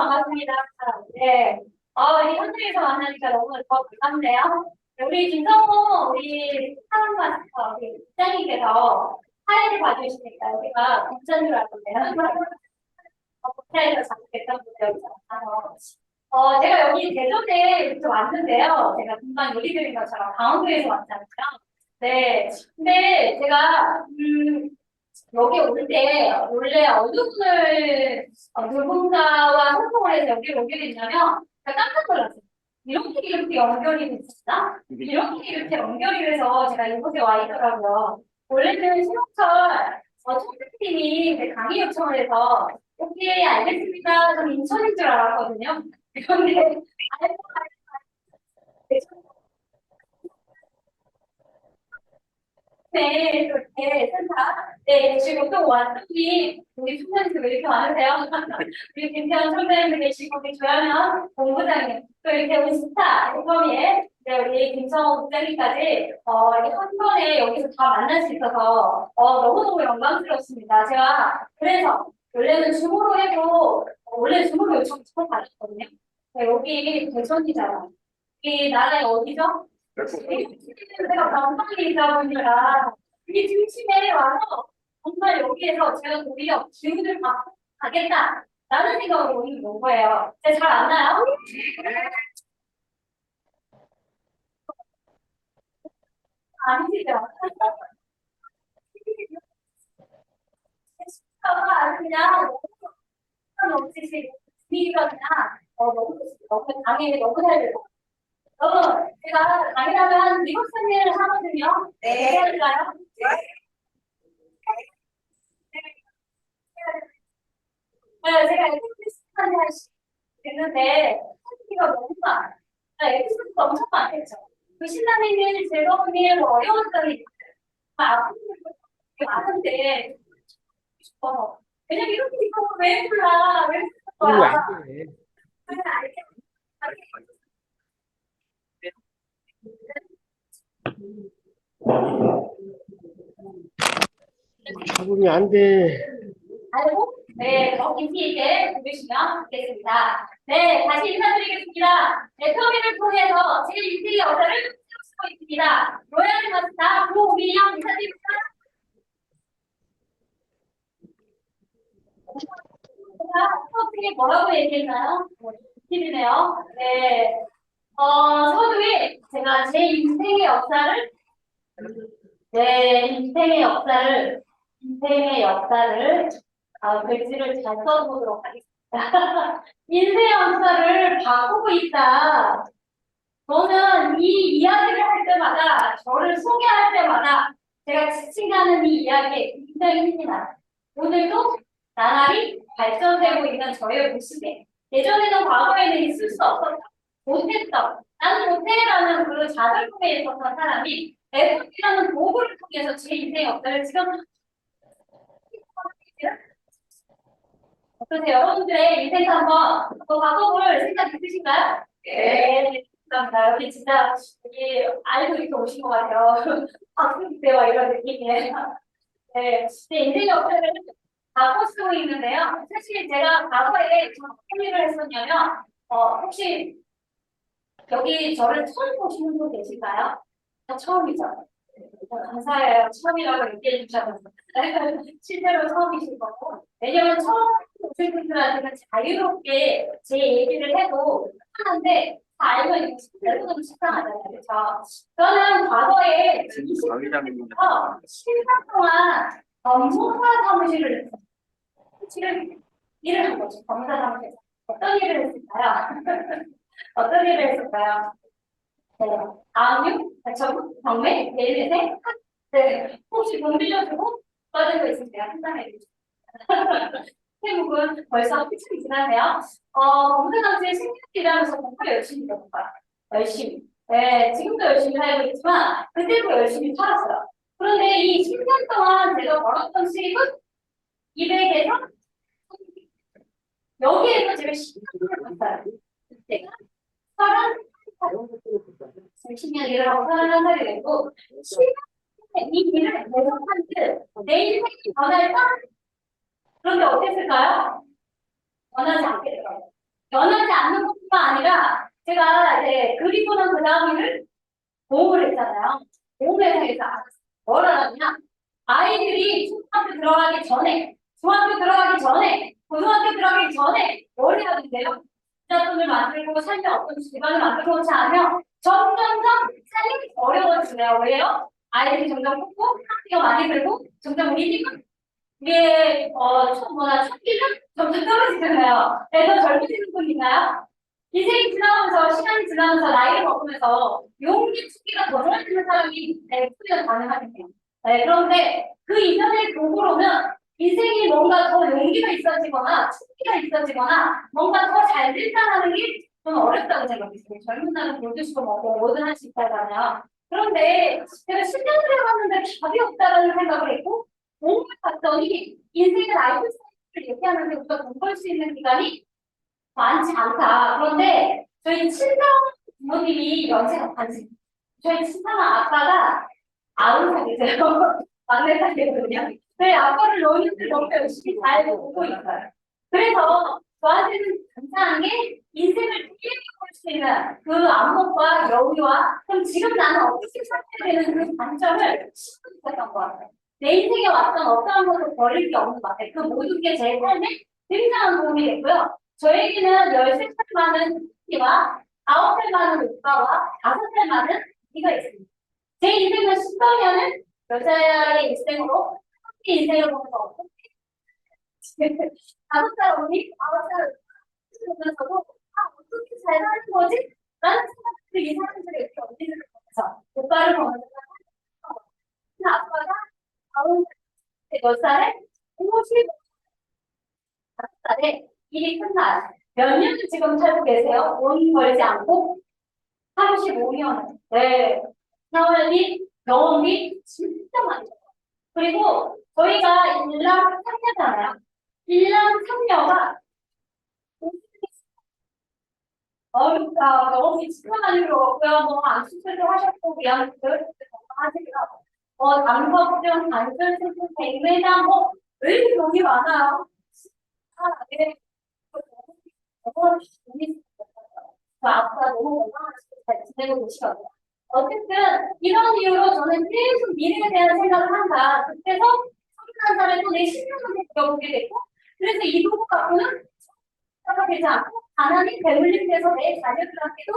반갑습니다. 네. 이 현장에서 만나니까 너무 더 반갑네요. 우리 김성호, 우리 사람 마스터, 우리 국장님께서 사회를 봐주시니까 여기가 국자인 줄 알았는데요. 국자에서 잘못됐던 분들 있잖아요. 제가 여기 대전에 이렇게 왔는데요. 제가 금방 얘기 드린 것처럼 강원도에서 왔잖아요. 네. 근데 제가, 여기 올 때 원래 어느 분을 누군가와 소통을 해서 여기로 오게 됐냐면 제가 깜짝 놀랐어요. 이렇게 연결이 됐었나? 이렇게 연결이 돼서 제가 이곳에 와 있더라고요. 원래는 신호철 총장님이 강의 요청을 해서 오케이 알겠습니다. 저는 인천인 줄 알았거든요. 그런데 알고 네, 그렇게 센다. 네, 지금 또 완전히 우리 총장님들 왜 이렇게 많으세요? 우리 김태현 총장님도 계시고, 우리 조현현 본부장님, 또 이렇게 우리 스타, 앵커미에, 네, 우리 김성호 국장님까지, 이렇게 한 번에 여기서 다 만날 수 있어서, 너무너무 영광스럽습니다. 제가, 그래서, 원래는 줌으로 해도, 원래 줌으로 요청 처음 받았거든요. 네, 여기 대전이잖아요. 이 나라의 어디죠? 제가 방송에 있다 보니까 이 중심에 와서 정말 여기에서 제가 오히려 기운을 받고 가겠다라는 생각으로 오는 거예요. 제가 잘 안 나요? 아니시죠? 스피커가 그냥 너무 없으시고 분위기가 그냥 너무 당연히 너무 잘 되고 제가 강의라면 한 7시간을 하거든요. 네. 해볼까요? 네, 제가 에피소드 한 됐는데 하기가 너무 많아요. 에피소드가 엄청 많겠죠. 그 신나는 일, 즐거운 일, 뭐 어려웠던 일, 아픈 일도 되게 많은데 그냥 이렇게 이거 왜 몰라? 왜 그거 그런 왜안 거야? 돼? 그냥 알게 적응이 안 돼. 알고 네, 더 깊이 있게 보시면 좋겠습니다. 네, 다시 인사드리겠습니다. 네, 토미를 통해서 제 인생의 역사를 쓰고 있습니다. 로얄 마스터 고미영 인사드립니다. 제가 서두에 뭐라고 얘기했나요? 팀이네요. 네. 서두에 제가 제 인생의 역사를, 네, 인생의 역사를, 글씨를 잘 써보도록 하겠습니다. 인생의 역사를 바꾸고 있다. 저는 이 이야기를 할 때마다, 저를 소개할 때마다 제가 지칭하는 이 이야기에 굉장히 힘이 나요. 오늘도 나날이 발전되고 있는 저의 모습에 예전에는 과거에는 있을 수 없었다. 못했다. 나는 못해라는 그 좌절감에 있었던 사람이 FT라는 도구를 통해서 제 인생의 역사를 지금 어떠세요? 여러분들의 인생 한번 더 바꿔볼 생각 있으신가요? 네. 감사합니다. 여기 진짜 여기 알고 이렇게 오신 것 같아요. 학생 때와 이런 느낌이에요. 네. 제 인생 역사를 바꿔 쓰고 있는데요. 사실 제가 과거에 좀 어떤 일을 했었냐면, 혹시 여기 저를 처음 보시는 분 계실까요? 처음이죠. 감사해요. 처음이라고 얘기해 주셔서. 실제로 처음이실 거고. 왜냐면 처음 오신 분들한테는 자유롭게 제 얘기를 해도 하는데, 다 알고 있는 대부분 식상하잖아요. 그렇죠? 저는 과거에 20년부터 7년 동안 검사 사무실을 했어요. 지금 일을 한 거죠. 검사 사무실에서. 어떤 일을 했을까요? 어떤 일을 했을까요? 네. 암육, 가처분, 경매, 내일생, 네. 혹시 돈 빌려주고 빠진 거 있으세요? 한장해 주세요. 태국은 벌써 한참 지나세요. 범죄당시에 10년이라면서 공부 열심히 배웠어요. 열심히. 네, 지금도 열심히 살고 있지만 그때도 열심히 살았어요. 그런데 이 10년 동안 제가 벌었던 수입은 200에서 여기에서 제가 10년을 벌었어요. 제가 10년 일을 하고 31살이 되고 10년 이 일을 계속한 내 인생이 변할까? 그런데 어땠을까요? 원하지 않겠더라고요. 변하지 않는 것뿐만 아니라 제가 이제 그리고는 그 다음 일을 보험을 했잖아요. 보험회사에서 뭘 알았냐? 아이들이 초등학교 들어가기 전에, 중학교 들어가기 전에, 고등학교 들어가기 전에 뭘 해야 된대요? 자금을 만들고 삶의 어떤 기반을 만들어 놓지 않으면 점점점 삶이 어려워지네요. 왜요? 아이들이 점점 크고 학비가 많이 들고 점점 우리의 총기는 점점 떨어지잖아요. 그래서 젊어지는 분 있나요? 인생이 지나면서 시간이 지나면서 나이를 먹으면서 용기 축기가 더 좋아지는 사람이 소리가 가능하겠네요. 네, 그런데 그 이전의 도구로는 인생이 뭔가 더 용기가 있어지거나 축기가 있어지거나 뭔가 더 잘 된다는 게 저는 어렵다고 생각했어요. 젊은 날은 물드시고 먹고 뭐든 할 수 있다잖아요. 그런데 제가 10년을 해봤는데 답이 없다라는 생각을 했고 몸을 봤더니 인생의 라이프 스타일을 얘기하는데 우리가 돈 벌 수 있는 기간이 많지 않다. 그런데 저희 친정 부모님이 연세가 많으세요. 저희 친정 아빠가 90살이세요. 막내 딸이거든요. 저희 아빠를 너무 열심히 잘 보고 있어요. 그래서 저한테는 감사한 게 인생을 길게 볼 수 있는 그 안목과 여유와 그럼 지금 나는 어떻게 살아야 되는 그 관점을 시작했던것 같아요. 내 인생에 왔던 어떠한 것도 버릴 게 없는 것 같아요. 그 모든 게 제 삶에 굉장한 도움이 됐고요. 저에게는 13살 많은 언니와 9살 많은 오빠와 5살 많은 언니가 있습니다. 제 인생을 10년은 여자의 인생으로 함께 인생을 보면서 어떻게 5살 언니, 9살 보면서도 어떻게 잘 사는 거지? 라는 생각들이 이 사람들이 이렇게 언니를 보면서 오빠를 보면서 아빠가 9살, 55살에 일이 끝나요. 몇 년을 지금 살고 계세요? 돈 벌지 않고 35년. 네. 경험이 진짜 많죠. 그리고 저희가 1남 3녀잖아요. 1남 3녀가 경험이 진짜 많이 들어왔고요. 뭐 안수술도 하셨고 그냥 건강하시고요. 담석증, 단순술증, 백내장 왜 이렇게 돈이 많아요? 네. 너무 재밌어요. 아빠가 너무 건강하시고 잘 지내고 계시거든요. 어쨌든 이런 이유로 저는 계속 미래에 대한 생각을 한다. 그래서 31살에 또 내 10년을 들어보게 됐고 그래서 이 부분 갖고는 생각이 되지 않고 하나님 배불림돼서 내 자녀들한테도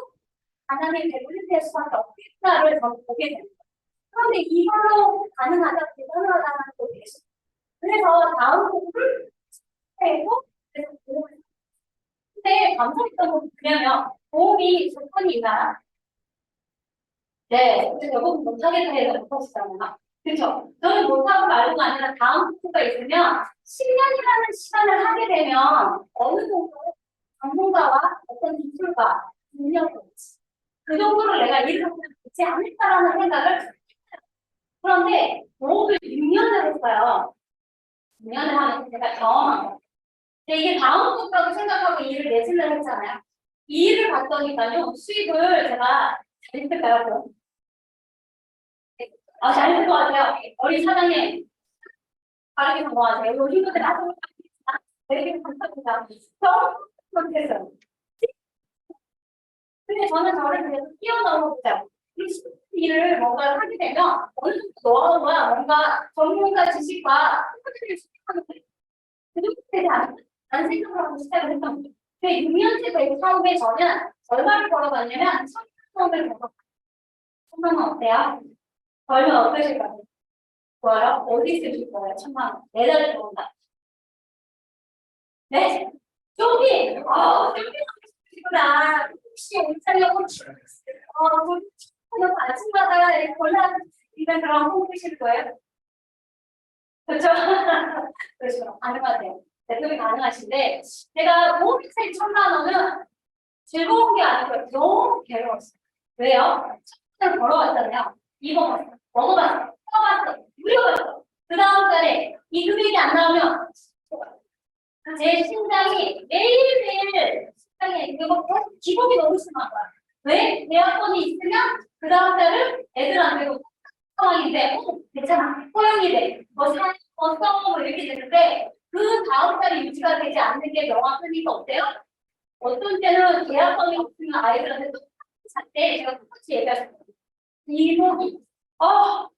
하나님 배불림될 수밖에 없겠다를 저는 보게 됩니다. 그런데 이걸로 가능하다, 불가능하다는 것도 계시죠. 그래서 다음 부분을 했고 그래서 근데 감사했던 건 뭐냐면 보험이 조건이 있나요? 네, 근데 여러분 못하겠다 해서 못하시잖아요. 그렇죠? 저는 못하고 말고가 아니라 다음 부분가 있으면 10년이라는 시간을 하게 되면 어느 정도 전문가와 어떤 기술과 능력이 있지. 그 정도로 내가 일을 하면 되지 않을까라는 생각을 했어요. 그런데 보험을 6년을 했어요. 6년을 하면서 제가 경험한 거. 근데 이게 다음 부분이라고 생각하고 일을 매진을 했잖아요. 이 일을 봤더니까요, 수익을 제가 잘했을까요? 잘했을 것 같아요. 우리 사장님, 다르게 성공하세요. 요즘 분들 아주 되게 감사합니다. 너무 못했어요. 근데 저는 저를 그래서 뛰어넘어보자. 이 일을 뭔가 하게 되면 어느 정도 노하우와 뭔가 전문가 지식과 스포츠를 수행하는 그 정도 되지 않을까? 생각을 하고 시작을 했던 거죠. 근데 6년째 된 사업에 저는 얼마를 벌어봤냐면 1,000만 원을 벌었어요. 1,000만 원 어때요? 벌면 어떠실까요? 좋아요? 어디 쓰실 거예요? 1,000만 원. 매달 들어온다. 네? 쇼핑! 쇼핑하시구나. 혹시 온차려고 그냥 아침마다 이렇게 골라 이런 그런 홍보실 거예요? 그렇죠? 그렇죠. 가능하세요. 대통령이 가능하신데 제가 보험회사에 1,000만 원은 즐거운 게 아니고 너무 괴로웠어요. 왜요? 첫날 걸어왔잖아요. 입어봤어, 먹어봤어, 써봤어, 누려봤어. 그 다음 달에 이 금액이 안 나오면 제 심장이 매일매일 심장에 그거 기복이 너무 심한 거야. 왜? 대학원이 있으면 그 다음 달은 애들한테도 상황인데, 괜찮아, 허용이 돼. 써, 이렇게 되는데, 그 다음 달에 유지가 되지 않는 게 명확하니까 어때요? 어떤 때는 계약성이 없으면 아이들한테 똑같이 잤대. 제가 똑같이 얘기했어요. 이목이.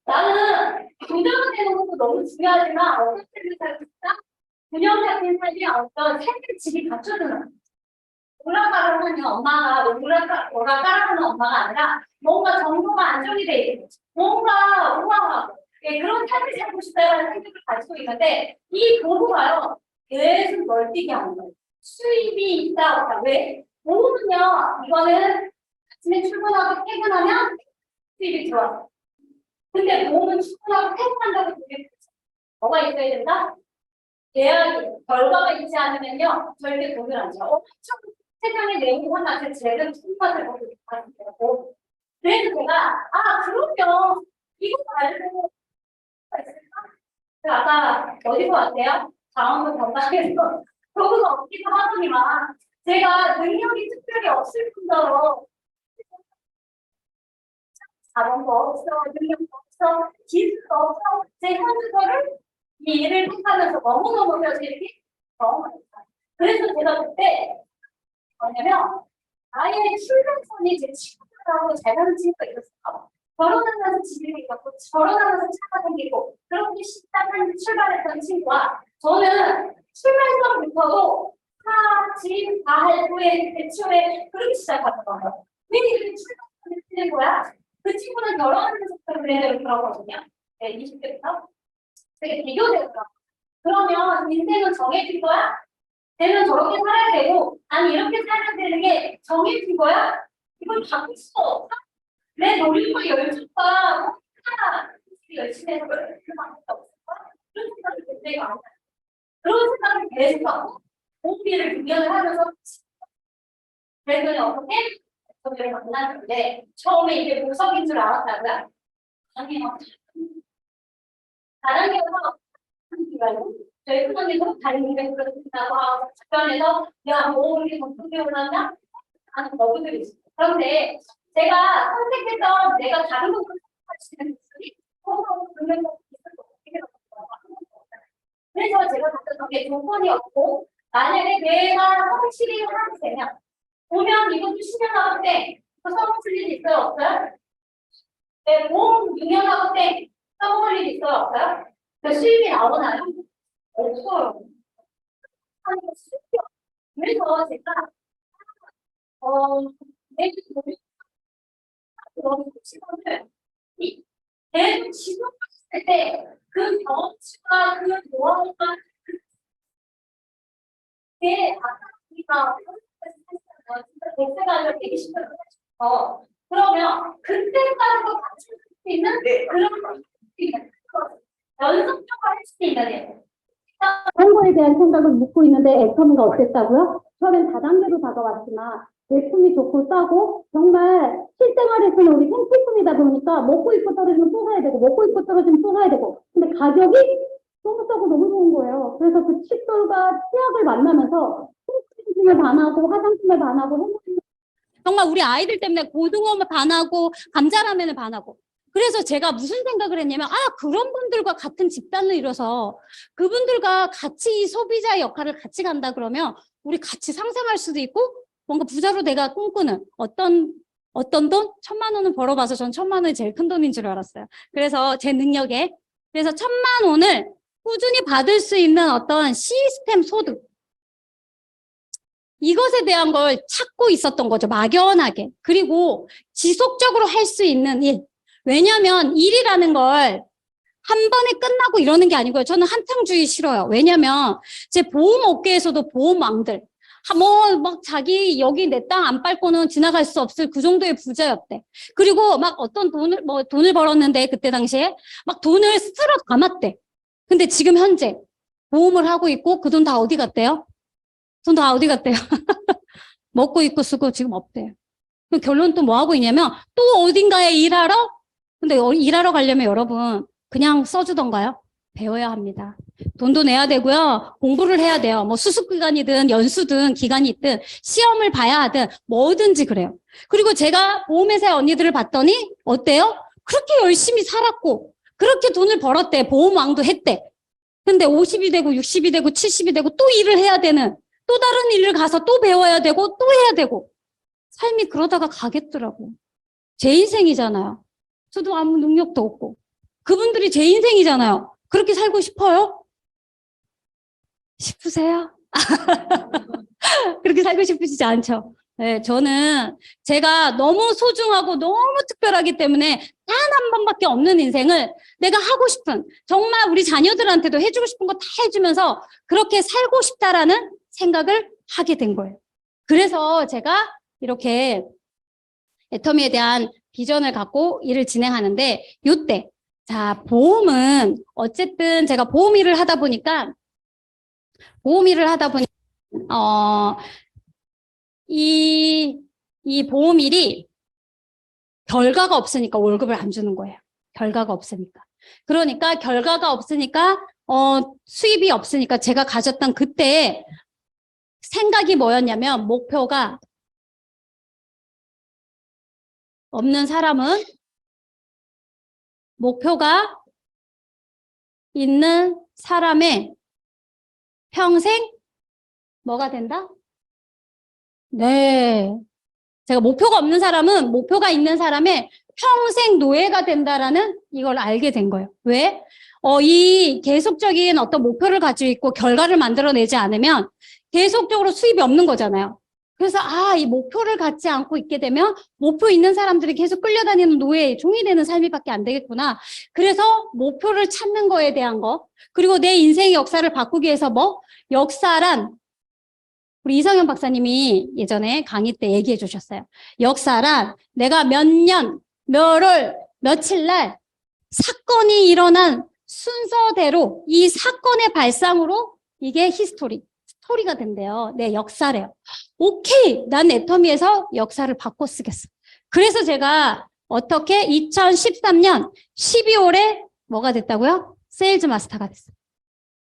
나는 운전되는 것도 너무 중요하지만 어떤 때는 잘 듣다? 균형 잡힌 삶이 어떤 생활 질이 갖춰주는 오락가락하는 엄마가 오락가락하는 엄마가 아니라 뭔가 정도가 안정이 돼 있는 뭔가 우아하고 예, 그런 삶을 살고 싶다는 생각을 가지고 있는데 이 부부가요 계속 널뛰게 하는 거예요. 수입이 있다 없다. 왜? 부부는요 이거는 아침에 출근하고 퇴근하면 수입이 들어와요. 근데 부부는 출근하고 퇴근한다고 그게 뭐가 있어야 된다? 계약이 결과가 있지 않으면요 절대 돈을 안 줘. 엄청 세상의 내용이 하나 제대로 손맛을 보고 있고 그래서 제가 그러면 이거 말고 아까 어디서 왔대요? 강원도 경남에서 거기서 없기도 하더니만 제가 능력이 특별히 없을 뿐더러 자본도 없어, 능력도 없어, 기술도 없어 제 현주소를 이 일을 택하면서 너무너무 이렇게 너무 많이 그래서 제가 그때 뭐냐면 아예 출발선이 제 친구들하고 잘 사는 친구가 있었어요. 결혼하면서 집이 생겼고 결혼하면서 차가 생기고 그렇게 시작한 출발했던 친구와 저는 출발선부터도 집, 다 후에 대초에 그렇게 시작하는 거예요. 왜 이렇게 출발선이 틀린 거야? 그 친구는 결혼하면서부터 그래도 그러거든요. 네, 20대부터. 되게 비교되더라고요. 그러면 인생은 정해진 거야? 쟤는 저렇게 살아야 되고, 아니 이렇게 살아야 되는 게 정해진 거야? 이걸 바꿀 수가 없어. 내 노력과 열정과 뭔가 열심히 해서 그럴 수밖에 없을 거야. 그런 생각이 굉장히 많아요. 그런 생각을 계속 하고, 공비를 구경을 하면서 그랬더니 어떻게? 저를 만났는데, 처음에 이게 보석인 줄 알았다고요? 아니요. 다른 게서 저희 큰언니도 다른 일을 그렇다고 하고 주변에서 야, 뭐 이렇게 점수이 올랐나? 하는 너구들이 있어요. 그런데 제가 선택했던 내가 다른 것을 선택할 수 있는 기술이 서로 그런 거 그래서 제가 갔던 게 조건이 없고 만약에 내가 성실히 하게 되면 보면 이것도 10년 하고 때 써먹을 일 있어요? 없어요? 네, 보험 6년 하고 때 써먹을 일 있어요? 없어요? 그 수입이 나오나요? 없어요. 아니, 수입이 없어요. 그래서 제가 내주 돈이 너무 시간을 계속 지속했을 때 그 경험치와 그 노하우가 그게 아까 우리가 진짜 100세가 되기 싫어요. 그러면 그때까지도 같이 할 수 있는 그런 연속적으로 할 수 있는 한 거에 대한 생각을 묻고 있는데 애터미가 어땠다고요? 처음엔 다단계로 다가왔지만 제품이 좋고 싸고 정말 실생활에서는 우리 생필품이다 보니까 먹고 입고 떨어지면 또 사야 되고 먹고 입고 떨어지면 또 사야 되고 근데 가격이 너무 싸고 너무 좋은 거예요. 그래서 그 칫솔과 치약을 만나면서 생필품에 반하고 화장품에 반하고 정말 우리 아이들 때문에 고등어에 반하고 감자라면에 반하고 그래서 제가 무슨 생각을 했냐면 그런 분들과 같은 집단을 이뤄서 그분들과 같이 이 소비자의 역할을 같이 간다 그러면 우리 같이 상생할 수도 있고 뭔가 부자로 내가 꿈꾸는 어떤 돈? 1,000만 원은 벌어봐서 전 1,000만 원이 제일 큰 돈인 줄 알았어요. 그래서 제 능력에 그래서 1,000만 원을 꾸준히 받을 수 있는 어떤 시스템 소득 이것에 대한 걸 찾고 있었던 거죠. 막연하게. 그리고 지속적으로 할 수 있는 일. 왜냐하면 일이라는 걸 한 번에 끝나고 이러는 게 아니고요. 저는 한탕주의 싫어요. 왜냐면 제 보험 업계에서도 보험왕들 막 자기 여기 내 땅 안 밟고는 지나갈 수 없을 그 정도의 부자였대. 그리고 막 어떤 돈을 벌었는데 그때 당시에 막 돈을 쓸어 담았대. 근데 지금 현재 보험을 하고 있고 그 돈 다 어디 갔대요? 돈 다 어디 갔대요? 먹고 입고 쓰고 지금 없대요. 그럼 결론 또 뭐 하고 있냐면 또 어딘가에 일하러? 근데 일하러 가려면 여러분 그냥 써주던가요? 배워야 합니다. 돈도 내야 되고요. 공부를 해야 돼요. 뭐 수습기간이든 연수든 기간이 있든 시험을 봐야 하든 뭐든지 그래요. 그리고 제가 보험회사의 언니들을 봤더니 어때요? 그렇게 열심히 살았고 그렇게 돈을 벌었대. 보험왕도 했대. 근데 50이 되고 60이 되고 70이 되고 또 일을 해야 되는 또 다른 일을 가서 또 배워야 되고 또 해야 되고 삶이 그러다가 가겠더라고요. 제 인생이잖아요. 저도 아무 능력도 없고 그분들이 제 인생이잖아요. 그렇게 살고 싶어요? 싶으세요? 그렇게 살고 싶으시지 않죠? 네, 저는 제가 너무 소중하고 너무 특별하기 때문에 단 한 번밖에 없는 인생을 내가 하고 싶은, 정말 우리 자녀들한테도 해주고 싶은 거 다 해주면서 그렇게 살고 싶다라는 생각을 하게 된 거예요. 그래서 제가 이렇게 애터미에 대한 비전을 갖고 일을 진행하는데, 요때, 자, 보험은 어쨌든 제가 보험 일을 하다 보니까, 이 보험 일이 결과가 없으니까 월급을 안 주는 거예요. 결과가 없으니까. 그러니까 결과가 없으니까, 수입이 없으니까 제가 가졌던 그때 생각이 뭐였냐면, 목표가 없는 사람은 목표가 있는 사람의 평생 뭐가 된다? 네. 제가 목표가 없는 사람은 목표가 있는 사람의 평생 노예가 된다라는 이걸 알게 된 거예요. 왜? 이 계속적인 어떤 목표를 가지고 있고 결과를 만들어내지 않으면 계속적으로 수입이 없는 거잖아요. 그래서 이 목표를 갖지 않고 있게 되면 목표 있는 사람들이 계속 끌려다니는 노예, 종이 되는 삶이밖에 안 되겠구나. 그래서 목표를 찾는 거에 대한 거, 그리고 내 인생의 역사를 바꾸기 위해서 역사란, 우리 이성현 박사님이 예전에 강의 때 얘기해 주셨어요. 역사란 내가 몇 년, 몇 월, 며칠 날 사건이 일어난 순서대로 이 사건의 발상으로 이게 스토리가 된대요. 네, 역사래요. 오케이, 난 애터미에서 역사를 바꿔 쓰겠어. 그래서 제가 어떻게 2013년 12월에 뭐가 됐다고요? 세일즈 마스터가 됐어요.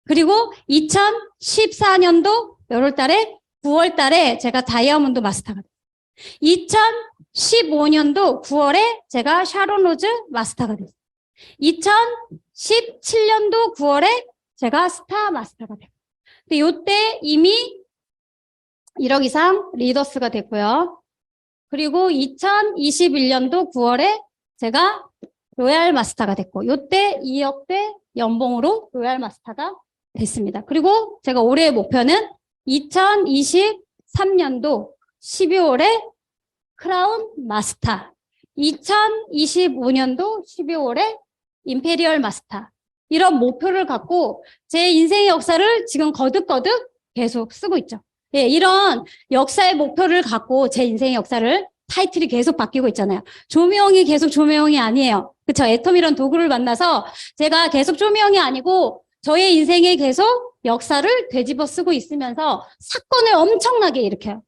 그리고 2014년도 몇 월 달에? 9월 달에 제가 다이아몬드 마스터가 됐어요. 2015년도 9월에 제가 샤론 로즈 마스터가 됐어요. 2017년도 9월에 제가 스타 마스터가 됐어요. 근데 요때 이미 1억 이상 리더스가 됐고요. 그리고 2021년도 9월에 제가 로얄 마스터가 됐고, 요때 2억대 연봉으로 로얄 마스터가 됐습니다. 그리고 제가 올해의 목표는 2023년도 12월에 크라운 마스터, 2025년도 12월에 임페리얼 마스터, 이런 목표를 갖고 제 인생의 역사를 지금 거듭거듭 계속 쓰고 있죠. 예, 이런 역사의 목표를 갖고 제 인생의 역사를, 타이틀이 계속 바뀌고 있잖아요. 조명이 계속 조명이 아니에요. 그쵸? 애터미란 도구를 만나서 제가 계속 조명이 아니고 저의 인생에 계속 역사를 되짚어 쓰고 있으면서 사건을 엄청나게 일으켜요.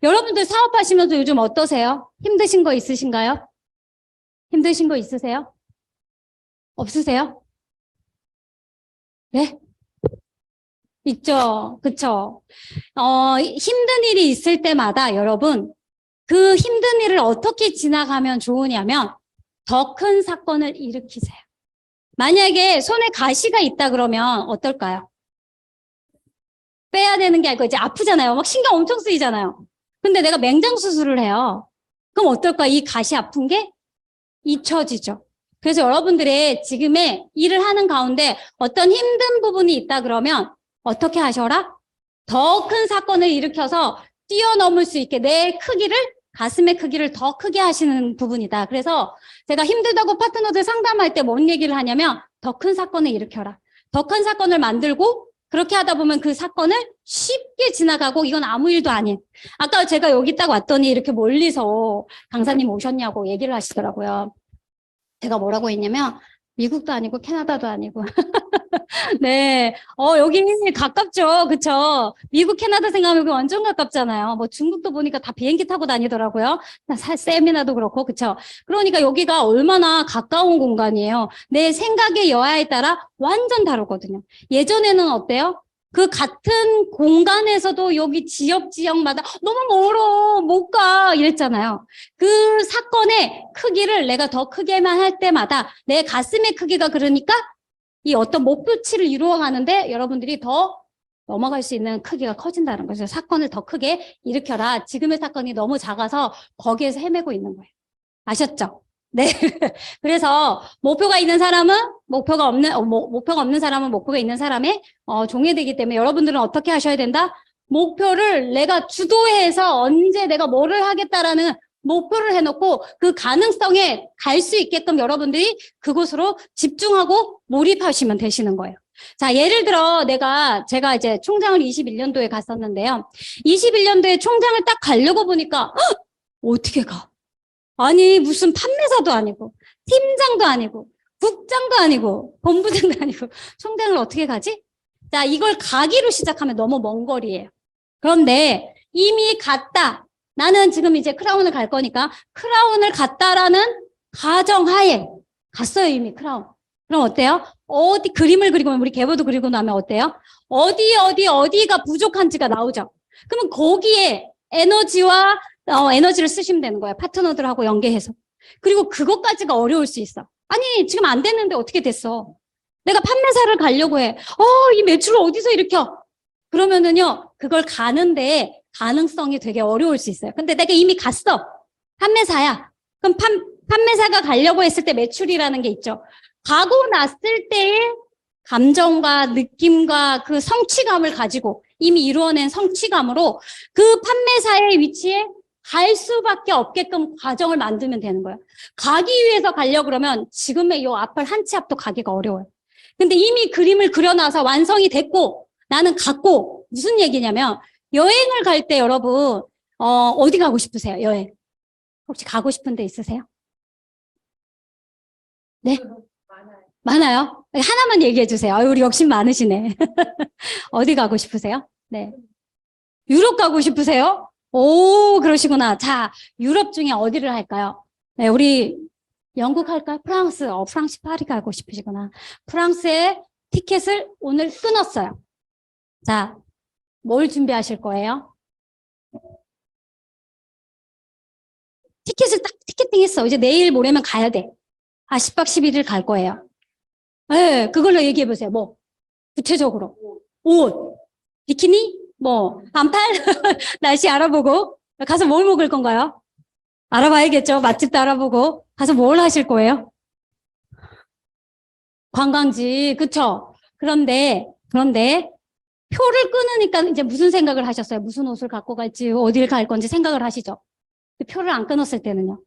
여러분들 사업하시면서 요즘 어떠세요? 힘드신 거 있으신가요? 힘드신 거 있으세요? 없으세요? 네? 있죠. 그쵸? 힘든 일이 있을 때마다 여러분, 그 힘든 일을 어떻게 지나가면 좋으냐면 더 큰 사건을 일으키세요. 만약에 손에 가시가 있다 그러면 어떨까요? 빼야 되는 게 아니고 이제 아프잖아요. 막 신경 엄청 쓰이잖아요. 근데 내가 맹장 수술을 해요. 그럼 어떨까? 이 가시 아픈 게 잊혀지죠. 그래서 여러분들의 지금의 일을 하는 가운데 어떤 힘든 부분이 있다 그러면 어떻게 하셔라? 더 큰 사건을 일으켜서 뛰어넘을 수 있게 내 크기를, 가슴의 크기를 더 크게 하시는 부분이다. 그래서 제가 힘들다고 파트너들 상담할 때 뭔 얘기를 하냐면 더 큰 사건을 일으켜라. 더 큰 사건을 만들고 그렇게 하다 보면 그 사건을 쉽게 지나가고 이건 아무 일도 아닌. 아까 제가 여기 딱 왔더니 이렇게 멀리서 강사님 오셨냐고 얘기를 하시더라고요. 제가 뭐라고 했냐면 미국도 아니고 캐나다도 아니고 네, 여기 가깝죠, 그쵸? 미국, 캐나다 생각하면 여기 완전 가깝잖아요. 뭐 중국도 보니까 다 비행기 타고 다니더라고요. 세미나도 그렇고, 그쵸? 그러니까 여기가 얼마나 가까운 공간이에요. 내 생각의 여하에 따라 완전 다르거든요. 예전에는 어때요? 그 같은 공간에서도 여기 지역마다 너무 멀어, 못 가, 이랬잖아요. 그 사건의 크기를 내가 더 크게만 할 때마다 내 가슴의 크기가 그러니까 이 어떤 목표치를 이루어가는데 여러분들이 더 넘어갈 수 있는 크기가 커진다는 거죠. 사건을 더 크게 일으켜라. 지금의 사건이 너무 작아서 거기에서 헤매고 있는 거예요. 아셨죠? 네. 그래서 목표가 있는 사람은 목표가 없는 사람은 목표가 있는 사람의 종해되기 때문에 여러분들은 어떻게 하셔야 된다? 목표를 내가 주도해서 언제 내가 뭐를 하겠다라는 목표를 해놓고 그 가능성에 갈 수 있게끔 여러분들이 그곳으로 집중하고 몰입하시면 되시는 거예요. 자, 예를 들어 제가 이제 총장을 21년도에 갔었는데요. 21년도에 총장을 딱 가려고 보니까 어떻게 가? 아니 무슨 판매사도 아니고 팀장도 아니고 국장도 아니고 본부장도 아니고 총장을 어떻게 가지? 자, 이걸 가기로 시작하면 너무 먼 거리예요. 그런데 이미 갔다. 나는 지금 이제 크라운을 갈 거니까 크라운을 갔다라는 가정하에 갔어요, 이미 크라운. 그럼 어때요? 어디 그림을 그리고 우리 계보도 그리고 나면 어때요? 어디가 부족한지가 나오죠. 그러면 거기에 에너지를 쓰시면 되는 거예요. 파트너들하고 연계해서. 그리고 그것까지가 어려울 수 있어. 아니, 지금 안 됐는데 어떻게 됐어? 내가 판매사를 가려고 해. 이 매출을 어디서 일으켜? 그러면은요, 그걸 가는데 가능성이 되게 어려울 수 있어요. 근데 내가 이미 갔어. 판매사야. 그럼 판매사가 가려고 했을 때 매출이라는 게 있죠. 가고 났을 때의 감정과 느낌과 그 성취감을 가지고 이미 이루어낸 성취감으로 그 판매사의 위치에 갈 수밖에 없게끔 과정을 만들면 되는 거예요. 가기 위해서 가려고 그러면 지금의 이 앞을 한 치 앞도 가기가 어려워요. 근데 이미 그림을 그려놔서 완성이 됐고 나는 갔고 무슨 얘기냐면 여행을 갈 때 여러분 어디 가고 싶으세요? 여행. 혹시 가고 싶은 데 있으세요? 네? 많아요? 하나만 얘기해 주세요. 우리 욕심 많으시네. 어디 가고 싶으세요? 네. 유럽 가고 싶으세요? 오, 그러시구나. 자, 유럽 중에 어디를 할까요? 네, 우리 영국 할까요? 프랑스. 프랑스 파리 가고 싶으시구나. 프랑스에 티켓을 오늘 끊었어요. 자, 뭘 준비하실 거예요? 티켓을 딱 티켓팅 했어. 이제 내일 모레면 가야 돼. 10박 11일 갈 거예요. 네, 그걸로 얘기해 보세요. 뭐, 구체적으로. 옷, 비키니, 뭐, 반팔, 날씨 알아보고, 가서 뭘 먹을 건가요? 알아봐야겠죠. 맛집도 알아보고, 가서 뭘 하실 거예요? 관광지, 그쵸? 그런데, 표를 끊으니까 이제 무슨 생각을 하셨어요? 무슨 옷을 갖고 갈지, 어딜 갈 건지 생각을 하시죠? 표를 안 끊었을 때는요?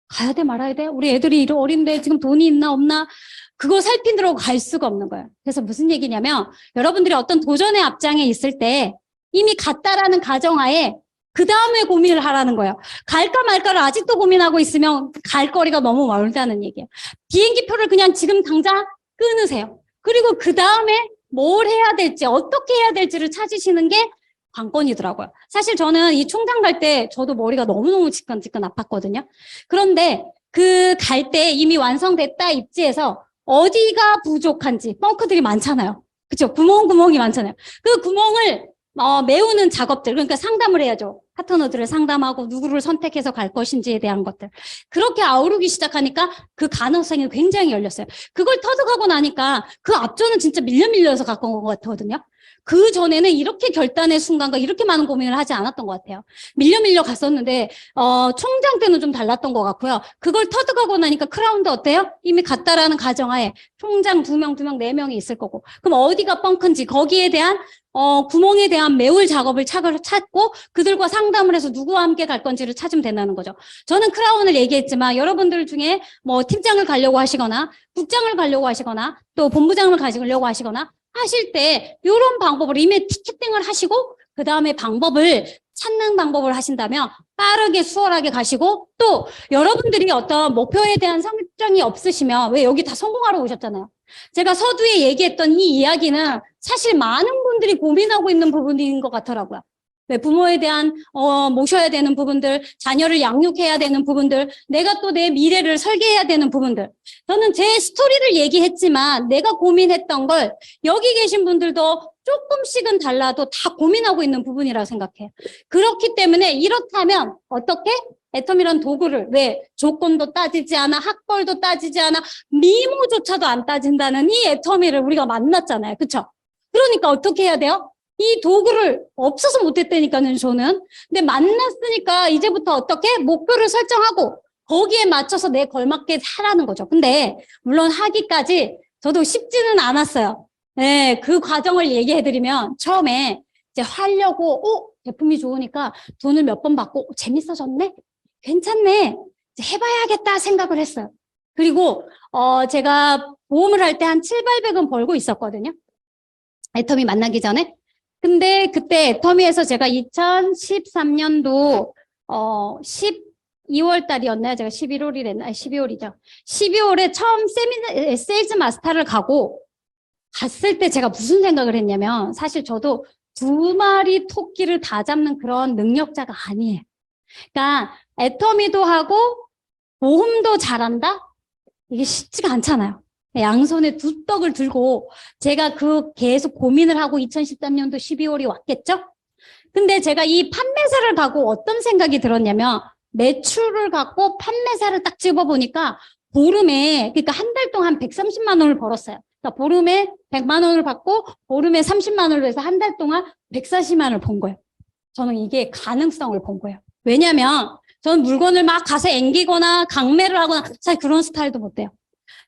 가야 돼, 말아야 돼? 우리 애들이 어린데 지금 돈이 있나, 없나? 그거 살피느라고 갈 수가 없는 거예요. 그래서 무슨 얘기냐면, 여러분들이 어떤 도전의 앞장에 있을 때, 이미 갔다라는 가정하에, 그 다음에 고민을 하라는 거예요. 갈까 말까를 아직도 고민하고 있으면 갈 거리가 너무 멀다는 얘기예요. 비행기 표를 그냥 지금 당장 끊으세요. 그리고 그 다음에 뭘 해야 될지, 어떻게 해야 될지를 찾으시는 게 관건이더라고요. 사실 저는 이 총장 갈 때 저도 머리가 너무너무 지끈지끈 아팠거든요. 그런데 그 갈 때 이미 완성됐다 입지에서 어디가 부족한지 뻥크들이 많잖아요. 그렇죠? 구멍이 많잖아요. 그 구멍을 메우는 작업들, 그러니까 상담을 해야죠. 파트너들을 상담하고 누구를 선택해서 갈 것인지에 대한 것들. 그렇게 아우르기 시작하니까 그 가능성이 굉장히 열렸어요. 그걸 터득하고 나니까 그 앞전은 진짜 밀려서 갖고 온 것 같거든요. 그 전에는 이렇게 결단의 순간과 이렇게 많은 고민을 하지 않았던 것 같아요. 밀려 갔었는데 총장 때는 좀 달랐던 것 같고요. 그걸 터득하고 나니까 크라운도 어때요? 이미 갔다라는 가정하에 총장 2명, 4명이 있을 거고. 그럼 어디가 뻥큰지 거기에 대한 구멍에 대한 메울 작업을 찾고 그들과 상담을 해서 누구와 함께 갈 건지를 찾으면 된다는 거죠. 저는 크라운을 얘기했지만 여러분들 중에 뭐 팀장을 가려고 하시거나 국장을 가려고 하시거나 또 본부장을 가지려고 하시거나 하실 때 이런 방법을 이미 티켓팅을 하시고 그 다음에 방법을 찾는 방법을 하신다면 빠르게 수월하게 가시고 또 여러분들이 어떤 목표에 대한 설정이 없으시면 왜 여기 다 성공하러 오셨잖아요. 제가 서두에 얘기했던 이 이야기는 사실 많은 분들이 고민하고 있는 부분인 것 같더라고요. 왜 부모에 대한 모셔야 되는 부분들, 자녀를 양육해야 되는 부분들, 내가 또 내 미래를 설계해야 되는 부분들. 저는 제 스토리를 얘기했지만 내가 고민했던 걸 여기 계신 분들도 조금씩은 달라도 다 고민하고 있는 부분이라고 생각해요. 그렇기 때문에 이렇다면 어떻게? 애터미란 도구를 왜 조건도 따지지 않아, 학벌도 따지지 않아, 미모조차도 안 따진다는 이 애터미를 우리가 만났잖아요. 그렇죠? 그러니까 어떻게 해야 돼요? 이 도구를 없어서 못했다니까는 저는. 근데 만났으니까 이제부터 어떻게 목표를 설정하고 거기에 맞춰서 내 걸맞게 하라는 거죠. 근데 물론 하기까지 저도 쉽지는 않았어요. 네, 그 과정을 얘기해드리면 처음에 이제 하려고 제품이 좋으니까 돈을 몇 번 받고 재밌어졌네? 괜찮네? 이제 해봐야겠다 생각을 했어요. 그리고 제가 보험을 할 때 한 700~800은 벌고 있었거든요. 애터미 만나기 전에. 근데 그때 애터미에서 제가 2013년도 12월 달이었나요? 제가 11월이랬나? 12월이죠. 12월에 처음 세일즈 마스터를 갔을 때 제가 무슨 생각을 했냐면 사실 저도 2마리 토끼를 다 잡는 그런 능력자가 아니에요. 그러니까 애터미도 하고 보험도 잘한다? 이게 쉽지가 않잖아요. 양손에 두 떡을 들고 제가 계속 고민을 하고 2013년도 12월이 왔겠죠? 근데 제가 이 판매사를 가고 어떤 생각이 들었냐면 매출을 갖고 판매사를 딱 집어보니까 보름에, 그러니까 한 달 동안 130만 원을 벌었어요. 그러니까 보름에 100만 원을 받고 보름에 30만 원을 해서 한 달 동안 140만 원을 번 거예요. 저는 이게 가능성을 본 거예요. 왜냐면 저는 물건을 막 가서 앵기거나 강매를 하거나 사실 그런 스타일도 못 돼요.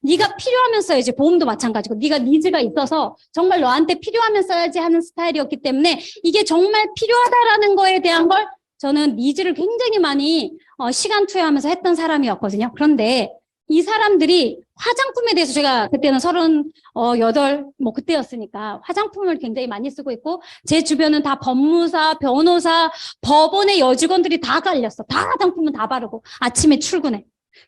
네가 필요하면 써야지. 보험도 마찬가지고 네가 니즈가 있어서 정말 너한테 필요하면 써야지 하는 스타일이었기 때문에 이게 정말 필요하다라는 거에 대한 걸 저는 니즈를 굉장히 많이 시간 투여하면서 했던 사람이었거든요. 그런데 이 사람들이 화장품에 대해서 제가 그때는 38, 뭐 그때였으니까 화장품을 굉장히 많이 쓰고 있고 제 주변은 다 법무사, 변호사, 법원의 여직원들이 다 깔렸어. 다 화장품은 다 바르고 아침에 출근해.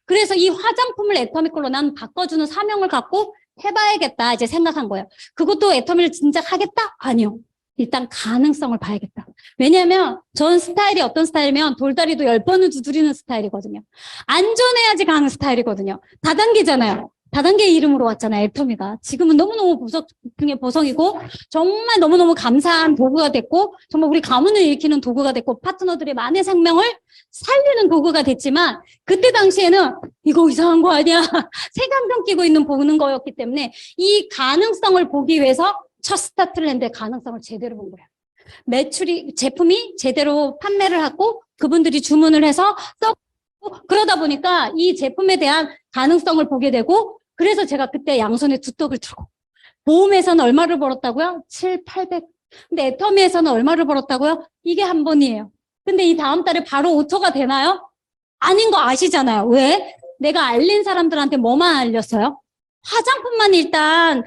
그래서 이 화장품을 애터미 걸로 난 바꿔주는 사명을 갖고 해봐야겠다 이제 생각한 거예요. 그것도 애터미를 진작 하겠다? 아니요. 일단 가능성을 봐야겠다. 왜냐하면 전 스타일이 어떤 스타일이면 돌다리도 10번을 두드리는 스타일이거든요. 안전해야지 가는 스타일이거든요. 다단계잖아요. 다단계 이름으로 왔잖아요. 애터미가. 지금은 너무너무 보석이고 정말 너무너무 감사한 도구가 됐고 정말 우리 가문을 일으키는 도구가 됐고 파트너들의 만의 생명을 살리는 도구가 됐지만 그때 당시에는 이거 이상한 거 아니야? 색안경 끼고 보는 거였기 때문에 이 가능성을 보기 위해서 첫 스타트를 했는데 가능성을 제대로 본 거예요. 제품이 제대로 판매를 하고 그분들이 주문을 해서 그러다 보니까 이 제품에 대한 가능성을 보게 되고 그래서 제가 그때 양손에 두 떡을 들고 보험에서는 얼마를 벌었다고요? 700~800. 근데 애터미에서는 얼마를 벌었다고요? 이게 한 번이에요. 근데 이 다음 달에 바로 오토가 되나요? 아닌 거 아시잖아요. 왜? 내가 알린 사람들한테 뭐만 알렸어요? 화장품만 일단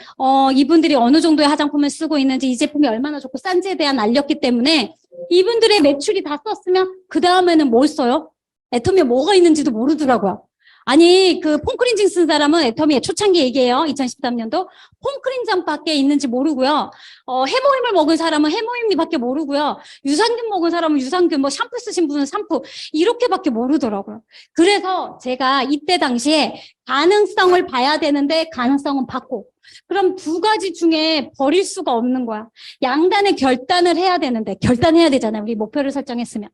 이분들이 어느 정도의 화장품을 쓰고 있는지 이 제품이 얼마나 좋고 싼지에 대한 알렸기 때문에 이분들의 매출이 다 썼으면 그 다음에는 뭘 써요? 애터미에 뭐가 있는지도 모르더라고요. 아니 그 폼크린징 쓴 사람은 애터미의 초창기 얘기예요. 2013년도 폼크린징밖에 있는지 모르고요. 해모임을 먹은 사람은 해모임밖에 모르고요. 유산균 먹은 사람은 유산균, 뭐 샴푸 쓰신 분은 샴푸 이렇게밖에 모르더라고요. 그래서 제가 이때 당시에 가능성을 봐야 되는데 가능성은 봤고 그럼 두 가지 중에 버릴 수가 없는 거야. 양단의 결단을 해야 되는데 결단해야 되잖아요. 우리 목표를 설정했으면.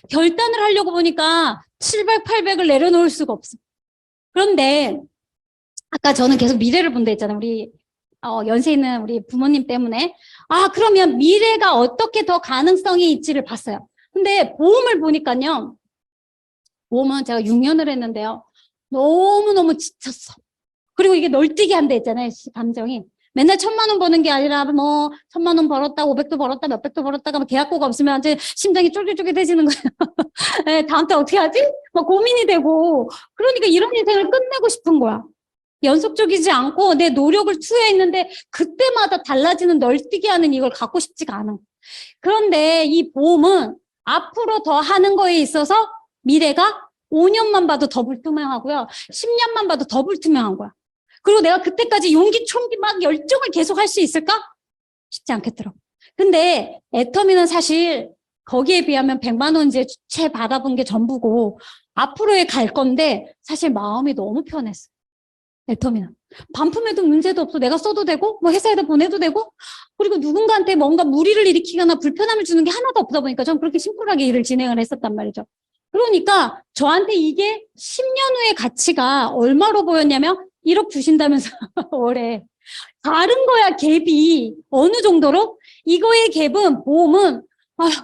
결단을 하려고 보니까 700~800을 내려놓을 수가 없어. 그런데 아까 저는 계속 미래를 본다 했잖아요. 우리 연세 있는 우리 부모님 때문에 그러면 미래가 어떻게 더 가능성이 있지를 봤어요. 근데 보험을 보니까요. 보험은 제가 6년을 했는데요. 너무너무 지쳤어. 그리고 이게 널뛰기 한다 했잖아요. 감정이. 맨날 1,000만 원 버는 게 아니라 뭐 1,000만 원 벌었다, 500도 벌었다, 몇백도 벌었다가 뭐 계약고가 없으면 이제 심장이 쫄깃쫄깃해지는 거예요. 네, 다음 달 어떻게 하지? 막 고민이 되고. 그러니까 이런 인생을 끝내고 싶은 거야. 연속적이지 않고 내 노력을 투여했는데 그때마다 달라지는 널뛰기 하는 이걸 갖고 싶지가 않아. 그런데 이 보험은 앞으로 더 하는 거에 있어서 미래가 5년만 봐도 더 불투명하고요. 10년만 봐도 더 불투명한 거야. 그리고 내가 그때까지 용기, 총기 막 열정을 계속 할 수 있을까? 쉽지 않겠더라고. 근데 애터미는 사실 거기에 비하면 100만 원 이제 채 받아본 게 전부고 앞으로에 갈 건데 사실 마음이 너무 편했어. 애터미는. 반품해도 문제도 없어. 내가 써도 되고 뭐 회사에다 보내도 되고 그리고 누군가한테 뭔가 무리를 일으키거나 불편함을 주는 게 하나도 없다 보니까 전 그렇게 심플하게 일을 진행을 했었단 말이죠. 그러니까 저한테 이게 10년 후의 가치가 얼마로 보였냐면 1억 주신다면서 올해. 다른 거야 갭이 어느 정도로? 이거의 갭은, 보험은,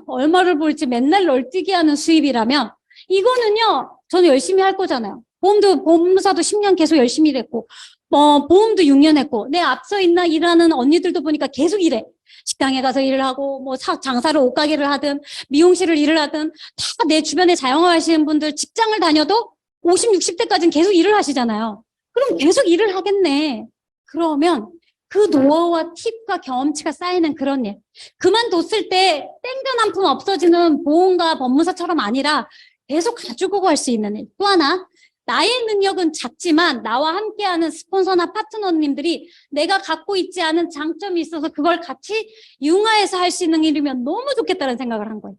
얼마를 벌지 맨날 널뛰기 하는 수입이라면, 이거는요, 저는 열심히 할 거잖아요. 보험사도 10년 계속 열심히 일했고, 보험도 6년 했고, 내 앞서 일하는 언니들도 보니까 계속 일해. 식당에 가서 일을 하고, 장사를 옷가게를 하든, 미용실을 일을 하든, 다 내 주변에 자영업 하시는 분들 직장을 다녀도 50, 60대까지는 계속 일을 하시잖아요. 그럼 계속 일을 하겠네. 그러면 그 노하우와 팁과 경험치가 쌓이는 그런 일. 그만뒀을 때 땡전 한 푼 없어지는 보험과 법무사처럼 아니라 계속 가지고 갈 수 있는 일. 또 하나, 나의 능력은 작지만 나와 함께하는 스폰서나 파트너님들이 내가 갖고 있지 않은 장점이 있어서 그걸 같이 융화해서 할 수 있는 일이면 너무 좋겠다는 생각을 한 거예요.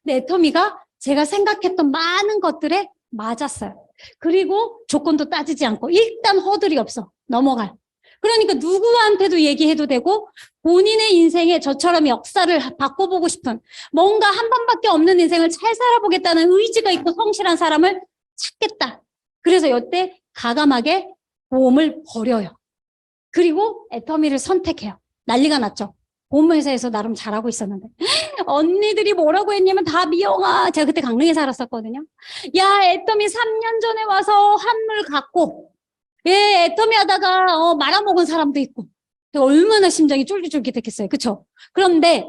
근데 애터미가 제가 생각했던 많은 것들에 맞았어요. 그리고 조건도 따지지 않고 일단 허들이 없어. 넘어갈. 그러니까 누구한테도 얘기해도 되고 본인의 인생에 저처럼 역사를 바꿔보고 싶은 뭔가 한 번밖에 없는 인생을 잘 살아보겠다는 의지가 있고 성실한 사람을 찾겠다. 그래서 이때 가감하게 보험을 버려요. 그리고 애터미를 선택해요. 난리가 났죠. 보험회사에서 나름 잘하고 있었는데 언니들이 뭐라고 했냐면 다 미영아, 제가 그때 강릉에 살았었거든요. 야, 애터미 3년 전에 와서 환물 갖고 애터미 하다가 말아먹은 사람도 있고 얼마나 심장이 쫄깃쫄깃했겠어요. 그쵸? 그런데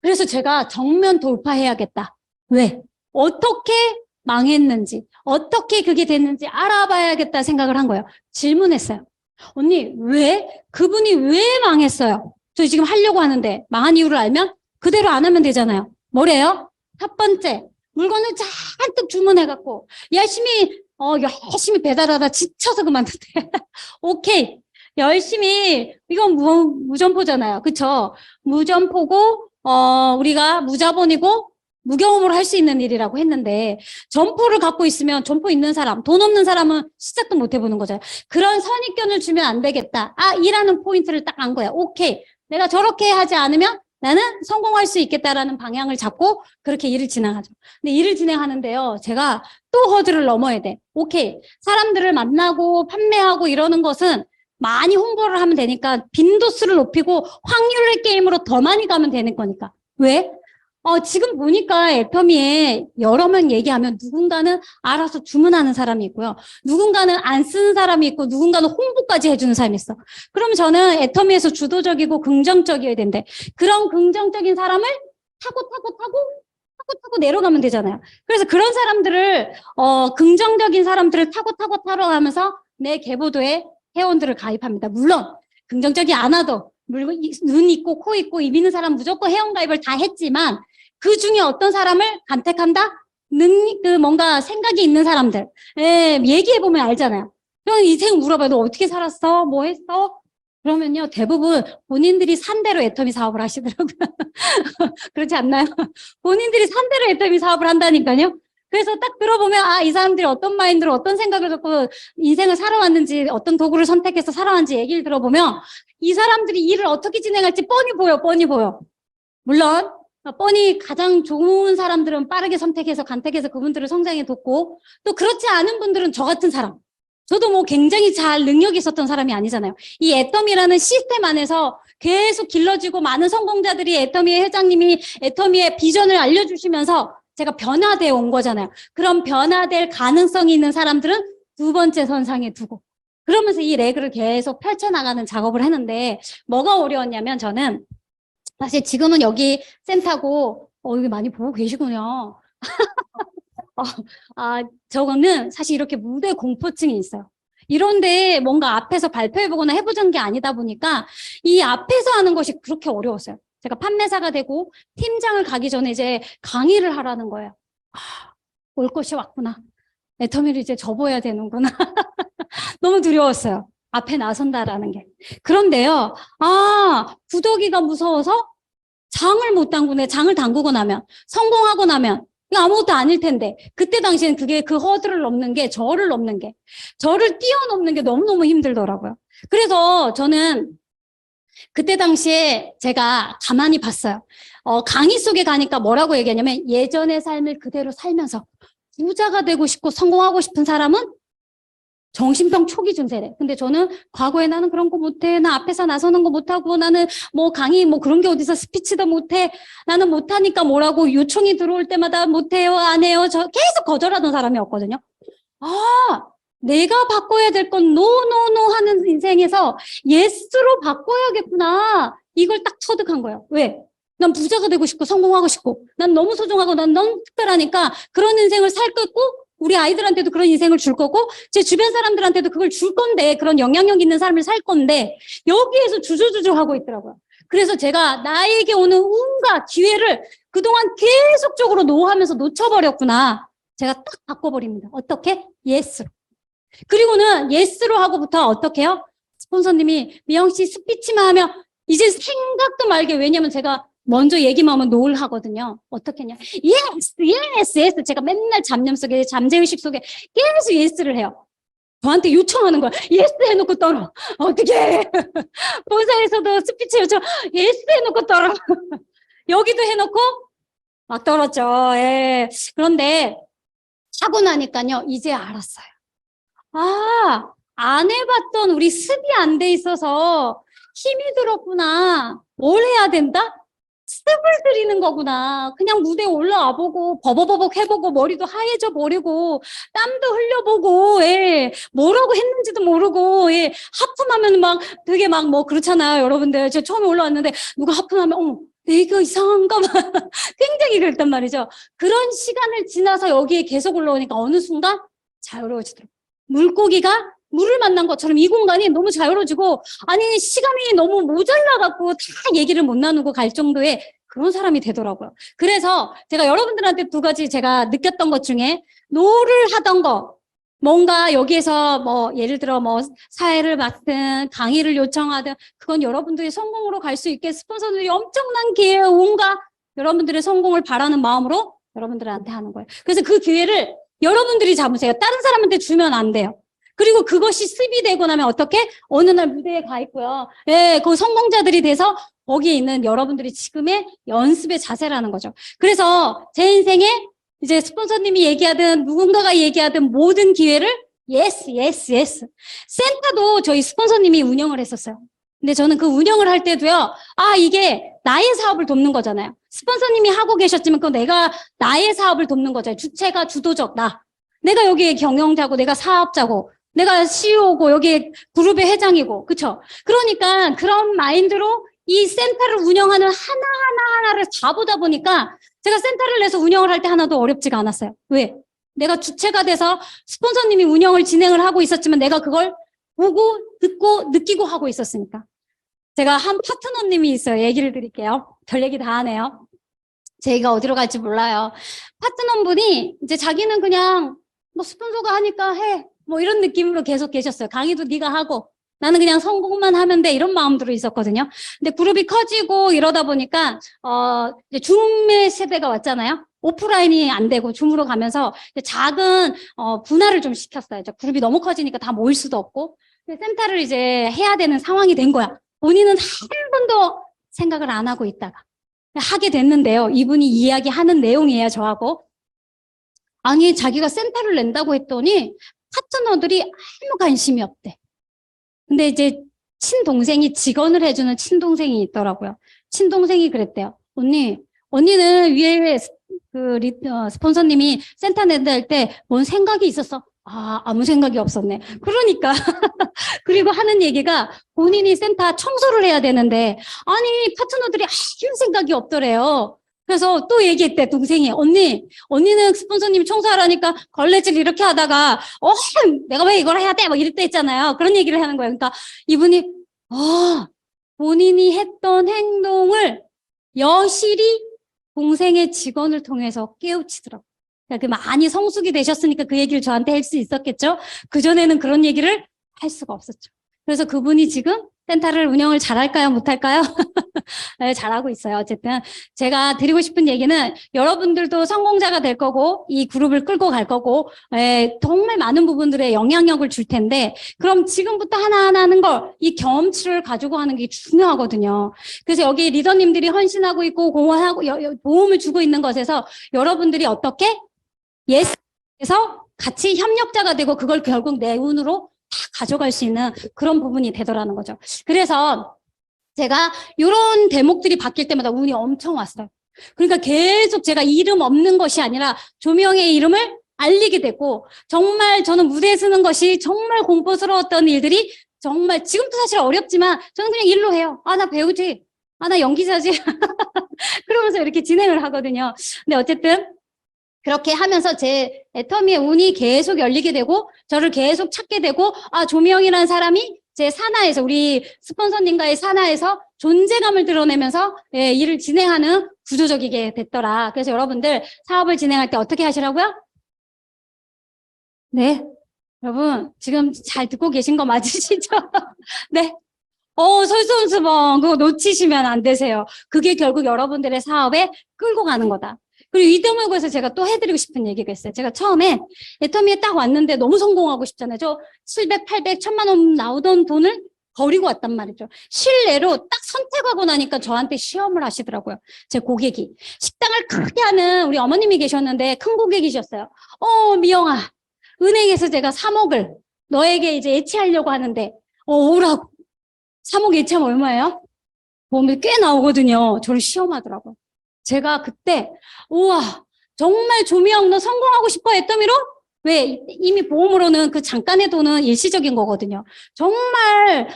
그래서 제가 정면 돌파해야겠다. 왜? 어떻게 망했는지, 어떻게 그게 됐는지 알아봐야겠다 생각을 한 거예요. 질문했어요. 언니, 그분이 왜 망했어요? 저 지금 하려고 하는데 망한 이유를 알면 그대로 안 하면 되잖아요. 뭐래요? 첫 번째, 물건을 잔뜩 주문해갖고 열심히 배달하다 지쳐서 그만뒀대. 오케이. 열심히, 이건 무점포잖아요. 그쵸? 무점포고, 우리가 무자본이고, 무경험으로 할 수 있는 일이라고 했는데, 점포를 갖고 있으면 점포 있는 사람, 돈 없는 사람은 시작도 못 해보는 거잖아요. 그런 선입견을 주면 안 되겠다. 일하는 포인트를 딱 안 거야. 오케이. 내가 저렇게 하지 않으면 나는 성공할 수 있겠다라는 방향을 잡고 그렇게 일을 진행하죠. 근데 일을 진행하는데요. 제가 또 허들을 넘어야 돼. 오케이. 사람들을 만나고 판매하고 이러는 것은 많이 홍보를 하면 되니까 빈도수를 높이고 확률의 게임으로 더 많이 가면 되는 거니까. 왜? 지금 보니까 애터미에 여러 명 얘기하면 누군가는 알아서 주문하는 사람이 있고요. 누군가는 안 쓰는 사람이 있고 누군가는 홍보까지 해주는 사람이 있어. 그럼 저는 애터미에서 주도적이고 긍정적이어야 된대. 그런 긍정적인 사람을 타고 내려가면 되잖아요. 그래서 그런 사람들을 긍정적인 사람들을 타고 가면서 내 계보도에 회원들을 가입합니다. 물론 긍정적이 않아도 눈 있고 코 있고 입 있는 사람 무조건 회원 가입을 다 했지만 그 중에 어떤 사람을 간택한다? 뭔가 생각이 있는 사람들. 얘기해보면 알잖아요. 그럼 인생 물어봐요. 너 어떻게 살았어? 뭐 했어? 그러면요, 대부분 본인들이 산 대로 애터미 사업을 하시더라고요. 그렇지 않나요? 본인들이 산 대로 애터미 사업을 한다니까요. 그래서 딱 들어보면, 이 사람들이 어떤 마인드로 어떤 생각을 갖고 인생을 살아왔는지, 어떤 도구를 선택해서 살아왔는지 얘기를 들어보면, 이 사람들이 일을 어떻게 진행할지 뻔히 보여. 물론, 뻔히 가장 좋은 사람들은 빠르게 선택해서 간택해서 그분들을 성장에 돕고, 또 그렇지 않은 분들은 저 같은 사람. 저도 뭐 굉장히 잘 능력이 있었던 사람이 아니잖아요. 이 애터미라는 시스템 안에서 계속 길러지고 많은 성공자들이 애터미의 회장님이 애터미의 비전을 알려주시면서 제가 변화되어 온 거잖아요. 그럼 변화될 가능성이 있는 사람들은 두 번째 선상에 두고 그러면서 이 레그를 계속 펼쳐나가는 작업을 했는데 뭐가 어려웠냐면 저는 사실 지금은 여기 센터고 여기 많이 보고 계시군요. 저거는 사실 이렇게 무대 공포증이 있어요. 이런데 뭔가 앞에서 발표해보거나 해보자는 게 아니다 보니까 이 앞에서 하는 것이 그렇게 어려웠어요. 제가 판매사가 되고 팀장을 가기 전에 이제 강의를 하라는 거예요. 올 것이 왔구나. 애터미를 이제 접어야 되는구나. 너무 두려웠어요. 앞에 나선다라는 게. 그런데요, 구더기가 무서워서 장을 못 담그네. 장을 담그고 나면, 성공하고 나면, 이거 아무것도 아닐 텐데. 그때 당시엔 그 허들을 넘는 게, 저를 뛰어넘는 게 너무너무 힘들더라고요. 그래서 저는 그때 당시에 제가 가만히 봤어요. 강의 속에 가니까 뭐라고 얘기하냐면, 예전의 삶을 그대로 살면서 부자가 되고 싶고 성공하고 싶은 사람은 정신병 초기 증세래. 근데 저는 과거에 나는 그런 거 못해. 나 앞에서 나서는 거 못하고 나는 뭐 강의 뭐 그런 게 어디서 스피치도 못해. 나는 못하니까 뭐라고 요청이 들어올 때마다 못해요. 안 해요. 저 계속 거절하던 사람이었거든요. 아, 내가 바꿔야 될 건 노노노 하는 인생에서 예스로 바꿔야겠구나. 이걸 딱 터득한 거예요. 왜? 난 부자가 되고 싶고 성공하고 싶고 난 너무 소중하고 난 너무 특별하니까 그런 인생을 살 거고 우리 아이들한테도 그런 인생을 줄 거고 제 주변 사람들한테도 그걸 줄 건데 그런 영향력 있는 삶을 살 건데 여기에서 주저주저 하고 있더라고요. 그래서 제가 나에게 오는 온갖 기회를 그동안 계속적으로 노하면서 놓쳐버렸구나. 제가 딱 바꿔버립니다. 어떻게? 예스로. 그리고는 예스로 하고부터 어떻게 해요? 스폰서님이 미영 씨 스피치만 하면 이제 생각도 말게. 왜냐면 제가 먼저 얘기만 하면 노를 하거든요. 어떻게 했냐? 예스, 예스, 예스. 제가 맨날 잡념 속에, 잠재의식 속에 계속 예스를 해요. 저한테 요청하는 거야. 예스 해놓고 떨어. 어떻게 해? 본사에서도 스피치 요청, 예스 해놓고 떨어. 여기도 해놓고 막 떨었죠. 예. 그런데 하고 나니까요, 이제 알았어요. 아, 안 해봤던 우리 습이 안 돼 있어서 힘이 들었구나. 뭘 해야 된다? 습을 들이는 거구나. 그냥 무대에 올라와 보고 버버버벅 해보고 머리도 하얘져 버리고 땀도 흘려보고 예. 뭐라고 했는지도 모르고 예. 하품하면 막 되게 막 뭐 그렇잖아요. 여러분들 저 처음에 올라왔는데 누가 하품하면 어머 내가 이상한가 봐. 굉장히 그랬단 말이죠. 그런 시간을 지나서 여기에 계속 올라오니까 어느 순간 자유로워지더라고요. 물고기가 물을 만난 것처럼 이 공간이 너무 자유로워지고 아니 시간이 너무 모자라갖고 다 얘기를 못 나누고 갈 정도의 그런 사람이 되더라고요. 그래서 제가 여러분들한테 두 가지 제가 느꼈던 것 중에 노를 하던 거 뭔가 여기에서 뭐 예를 들어 뭐 사회를 맡든 강의를 요청하든 그건 여러분들이 성공으로 갈 수 있게 스폰서들이 엄청난 기회에 온갖 여러분들의 성공을 바라는 마음으로 여러분들한테 하는 거예요. 그래서 그 기회를 여러분들이 잡으세요. 다른 사람한테 주면 안 돼요. 그리고 그것이 습이 되고 나면 어떻게? 어느 날 무대에 가 있고요. 예, 그 성공자들이 돼서 거기에 있는 여러분들이 지금의 연습의 자세라는 거죠. 그래서 제 인생에 이제 스폰서님이 얘기하든 누군가가 얘기하든 모든 기회를 예스, 예스, 예스. 센터도 저희 스폰서님이 운영을 했었어요. 근데 저는 그 운영을 할 때도요. 아, 이게 나의 사업을 돕는 거잖아요. 스폰서님이 하고 계셨지만 그건 내가 나의 사업을 돕는 거잖아요. 주체가 주도적 나. 내가 여기에 경영자고 내가 사업자고 내가 CEO고 여기 그룹의 회장이고 그쵸? 그러니까 그런 마인드로 이 센터를 운영하는 하나하나를 다 보다 보니까 제가 센터를 내서 운영을 할 때 하나도 어렵지가 않았어요. 왜? 내가 주체가 돼서 스폰서님이 운영을 진행을 하고 있었지만 내가 그걸 보고 듣고 느끼고 하고 있었으니까. 제가 한 파트너님이 있어요. 얘기를 드릴게요. 별 얘기 다 하네요. 제가 어디로 갈지 몰라요. 파트너분이 이제 자기는 그냥 뭐 스폰서가 하니까 해. 뭐 이런 느낌으로 계속 계셨어요. 강의도 네가 하고 나는 그냥 성공만 하면 돼 이런 마음으로 있었거든요. 근데 그룹이 커지고 이러다 보니까 이제 줌의 세대가 왔잖아요. 오프라인이 안 되고 줌으로 가면서 작은 분할을 좀 시켰어요. 그룹이 너무 커지니까 다 모일 수도 없고 센터를 이제 해야 되는 상황이 된 거야. 본인은 한 번도 생각을 안 하고 있다가 하게 됐는데요. 이분이 이야기하는 내용이에요. 저하고. 아니 자기가 센터를 낸다고 했더니 파트너들이 아무 관심이 없대. 근데 이제 친동생이 직원을 해주는 친동생이 있더라고요. 친동생이 그랬대요. 언니는 위에 스폰서님이 센터 낸다 할 때 뭔 생각이 있었어? 아, 아무 생각이 없었네. 그러니까. 그리고 하는 얘기가 본인이 센터 청소를 해야 되는데 아니 파트너들이 아무 생각이 없더래요. 그래서 또 얘기했대, 동생이. 언니는 스폰서님이 청소하라니까 걸레질 이렇게 하다가, 내가 왜 이걸 해야 돼? 막 이럴 때 있잖아요. 그런 얘기를 하는 거예요. 그러니까 이분이, 본인이 했던 행동을 여실히 동생의 직원을 통해서 깨우치더라고요. 그러니까 많이 성숙이 되셨으니까 그 얘기를 저한테 할 수 있었겠죠? 그전에는 그런 얘기를 할 수가 없었죠. 그래서 그분이 지금 센터를 운영을 잘할까요? 못할까요? 네, 잘하고 있어요. 어쨌든 제가 드리고 싶은 얘기는 여러분들도 성공자가 될 거고 이 그룹을 끌고 갈 거고 정말 많은 부분들에 영향력을 줄 텐데 그럼 지금부터 하나하나 하는 걸 이 경험치를 가지고 하는 게 중요하거든요. 그래서 여기 리더님들이 헌신하고 있고 공헌하고 도움을 주고 있는 것에서 여러분들이 어떻게 예스에서 같이 협력자가 되고 그걸 결국 내 운으로 다 가져갈 수 있는 그런 부분이 되더라는 거죠. 그래서 제가 이런 대목들이 바뀔 때마다 운이 엄청 왔어요. 그러니까 계속 제가 이름 없는 것이 아니라 조명의 이름을 알리게 됐고, 정말 저는 무대에 서는 것이 정말 공포스러웠던 일들이 정말 지금도 사실 어렵지만 저는 그냥 일로 해요. 아, 나 배우지. 아, 나 연기자지. 그러면서 이렇게 진행을 하거든요. 근데 어쨌든 그렇게 하면서 제 애터미의 운이 계속 열리게 되고 저를 계속 찾게 되고, 아, 조명이라는 사람이 제 산하에서, 우리 스폰서님과의 산하에서 존재감을 드러내면서 일을 진행하는 구조적이게 됐더라. 그래서 여러분들 사업을 진행할 때 어떻게 하시라고요? 네. 여러분, 지금 잘 듣고 계신 거 맞으시죠? 네. 솔선수범, 그거 놓치시면 안 되세요. 그게 결국 여러분들의 사업에 끌고 가는 거다. 그리고 이 대목에서 제가 또 해드리고 싶은 얘기가 있어요. 제가 처음에 애터미에 딱 왔는데 너무 성공하고 싶잖아요. 저 700, 800, 1000만 원 나오던 돈을 버리고 왔단 말이죠. 실내로 딱 선택하고 나니까 저한테 시험을 하시더라고요. 제 고객이. 식당을 크게 하는 우리 어머님이 계셨는데 큰 고객이셨어요. 미영아, 은행에서 제가 3억을 너에게 이제 예치하려고 하는데, 오라고. 3억 예치하면 얼마예요? 보험이 꽤 나오거든요. 저를 시험하더라고요. 제가 그때, 우와, 정말 조미영 너 성공하고 싶어 애터미로? 왜? 이미 보험으로는 그 잠깐의 돈은 일시적인 거거든요. 정말,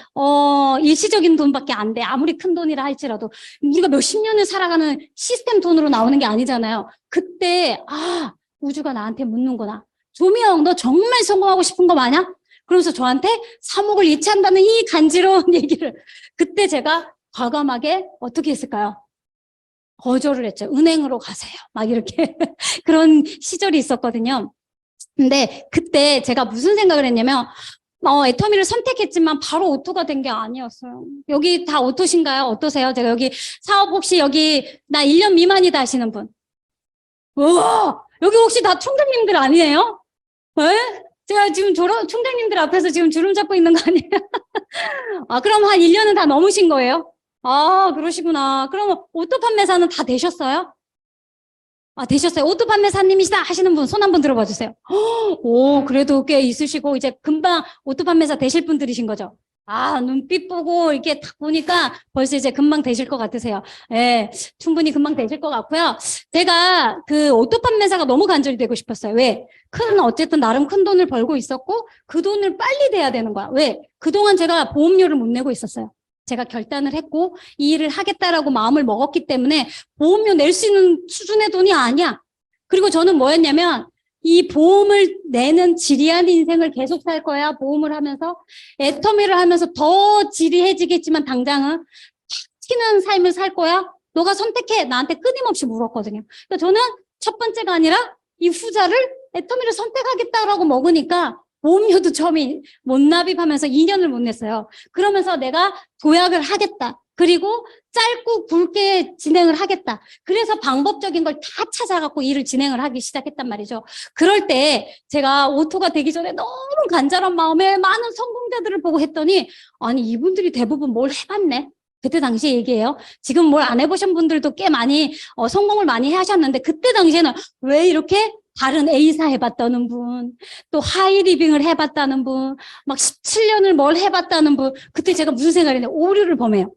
일시적인 돈밖에 안 돼. 아무리 큰 돈이라 할지라도. 우리가 몇십 년을 살아가는 시스템 돈으로 나오는 게 아니잖아요. 그때, 우주가 나한테 묻는구나. 조미영, 너 정말 성공하고 싶은 거 맞냐? 그러면서 저한테 3억을 예치한다는 이 간지러운 얘기를. 그때 제가 과감하게 어떻게 했을까요? 거절을 했죠. 은행으로 가세요. 막 이렇게 그런 시절이 있었거든요. 근데 그때 제가 무슨 생각을 했냐면, 애터미를 선택했지만 바로 오토가 된 게 아니었어요. 여기 다 오토신가요? 어떠세요? 제가 여기 사업 혹시 여기 나 1년 미만이다 하시는 분. 우와! 여기 혹시 다 총장님들 아니에요? 왜? 제가 지금 총장님들 앞에서 지금 주름 잡고 있는 거 아니에요? 그럼 한 1년은 다 넘으신 거예요? 그러시구나. 그럼 오토 판매사는 다 되셨어요? 되셨어요. 오토 판매사님이시다 하시는 분 손 한번 들어봐 주세요. 오, 그래도 꽤 있으시고 이제 금방 오토 판매사 되실 분들이신 거죠. 눈빛 보고 이렇게 딱 보니까 벌써 이제 금방 되실 것 같으세요. 예, 충분히 금방 되실 것 같고요. 제가 그 오토 판매사가 너무 간절히 되고 싶었어요. 왜? 어쨌든 나름 큰 돈을 벌고 있었고 그 돈을 빨리 내야 되는 거야. 왜? 그동안 제가 보험료를 못 내고 있었어요. 제가 결단을 했고 이 일을 하겠다라고 마음을 먹었기 때문에 보험료 낼 수 있는 수준의 돈이 아니야. 그리고 저는 뭐였냐면 이 보험을 내는 지리한 인생을 계속 살 거야. 보험을 하면서 애터미를 하면서 더 지리해지겠지만 당장은 탁 튀는 삶을 살 거야. 너가 선택해. 나한테 끊임없이 물었거든요. 그러니까 저는 첫 번째가 아니라 이 후자를 애터미를 선택하겠다라고 먹으니까 보험료도 처음에 못 납입하면서 2년을 못 냈어요. 그러면서 내가 도약을 하겠다. 그리고 짧고 굵게 진행을 하겠다. 그래서 방법적인 걸 다 찾아갖고 일을 진행을 하기 시작했단 말이죠. 그럴 때 제가 오토가 되기 전에 너무 간절한 마음에 많은 성공자들을 보고 했더니 아니 이분들이 대부분 뭘 해봤네. 그때 당시 얘기예요. 지금 뭘 안 해보신 분들도 꽤 많이 성공을 많이 하셨는데 그때 당시에는 왜 이렇게 다른 A사 해봤다는 분, 또 하이리빙을 해봤다는 분, 막 17년을 뭘 해봤다는 분. 그때 제가 무슨 생각을 했냐면 오류를 범해요.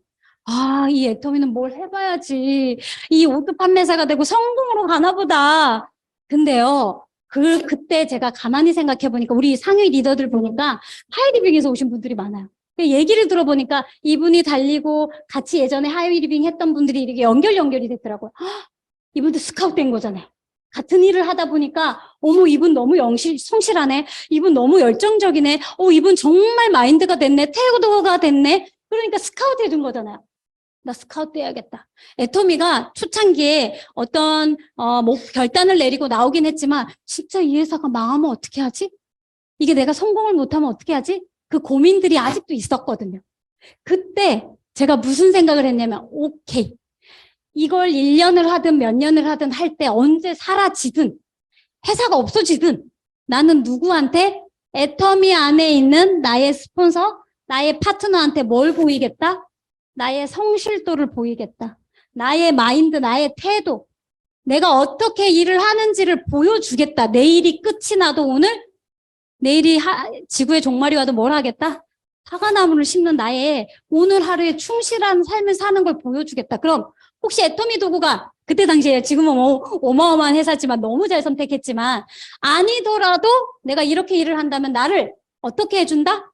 이 애터미는 뭘 해봐야지. 이 오토 판매사가 되고 성공으로 가나 보다. 근데요, 그때 제가 가만히 생각해보니까 우리 상위 리더들 보니까 하이리빙에서 오신 분들이 많아요. 얘기를 들어보니까 이분이 달리고 같이 예전에 하이리빙 했던 분들이 이렇게 연결이 됐더라고요. 이분도 스카우트 된 거잖아요. 같은 일을 하다 보니까 어머 이분 너무 성실하네. 이분 너무 열정적이네. 이분 정말 마인드가 됐네. 태도가 됐네. 그러니까 스카우트 해준 거잖아요. 나 스카우트 해야겠다. 애터미가 초창기에 어떤 결단을 내리고 나오긴 했지만 진짜 이 회사가 망하면 어떻게 하지? 이게 내가 성공을 못하면 어떻게 하지? 그 고민들이 아직도 있었거든요. 그때 제가 무슨 생각을 했냐면 오케이. 이걸 1년을 하든 몇 년을 하든 할 때 언제 사라지든 회사가 없어지든 나는 누구한테 애터미 안에 있는 나의 스폰서, 나의 파트너한테 뭘 보이겠다? 나의 성실도를 보이겠다. 나의 마인드, 나의 태도. 내가 어떻게 일을 하는지를 보여주겠다. 내일이 끝이 나도 오늘, 내일이 지구의 종말이 와도 뭘 하겠다? 사과나무를 심는 나의 오늘 하루에 충실한 삶을 사는 걸 보여주겠다. 그럼 혹시 애터미 도구가 그때 당시에 지금은 어마어마한 회사지만 너무 잘 선택했지만 아니더라도 내가 이렇게 일을 한다면 나를 어떻게 해준다?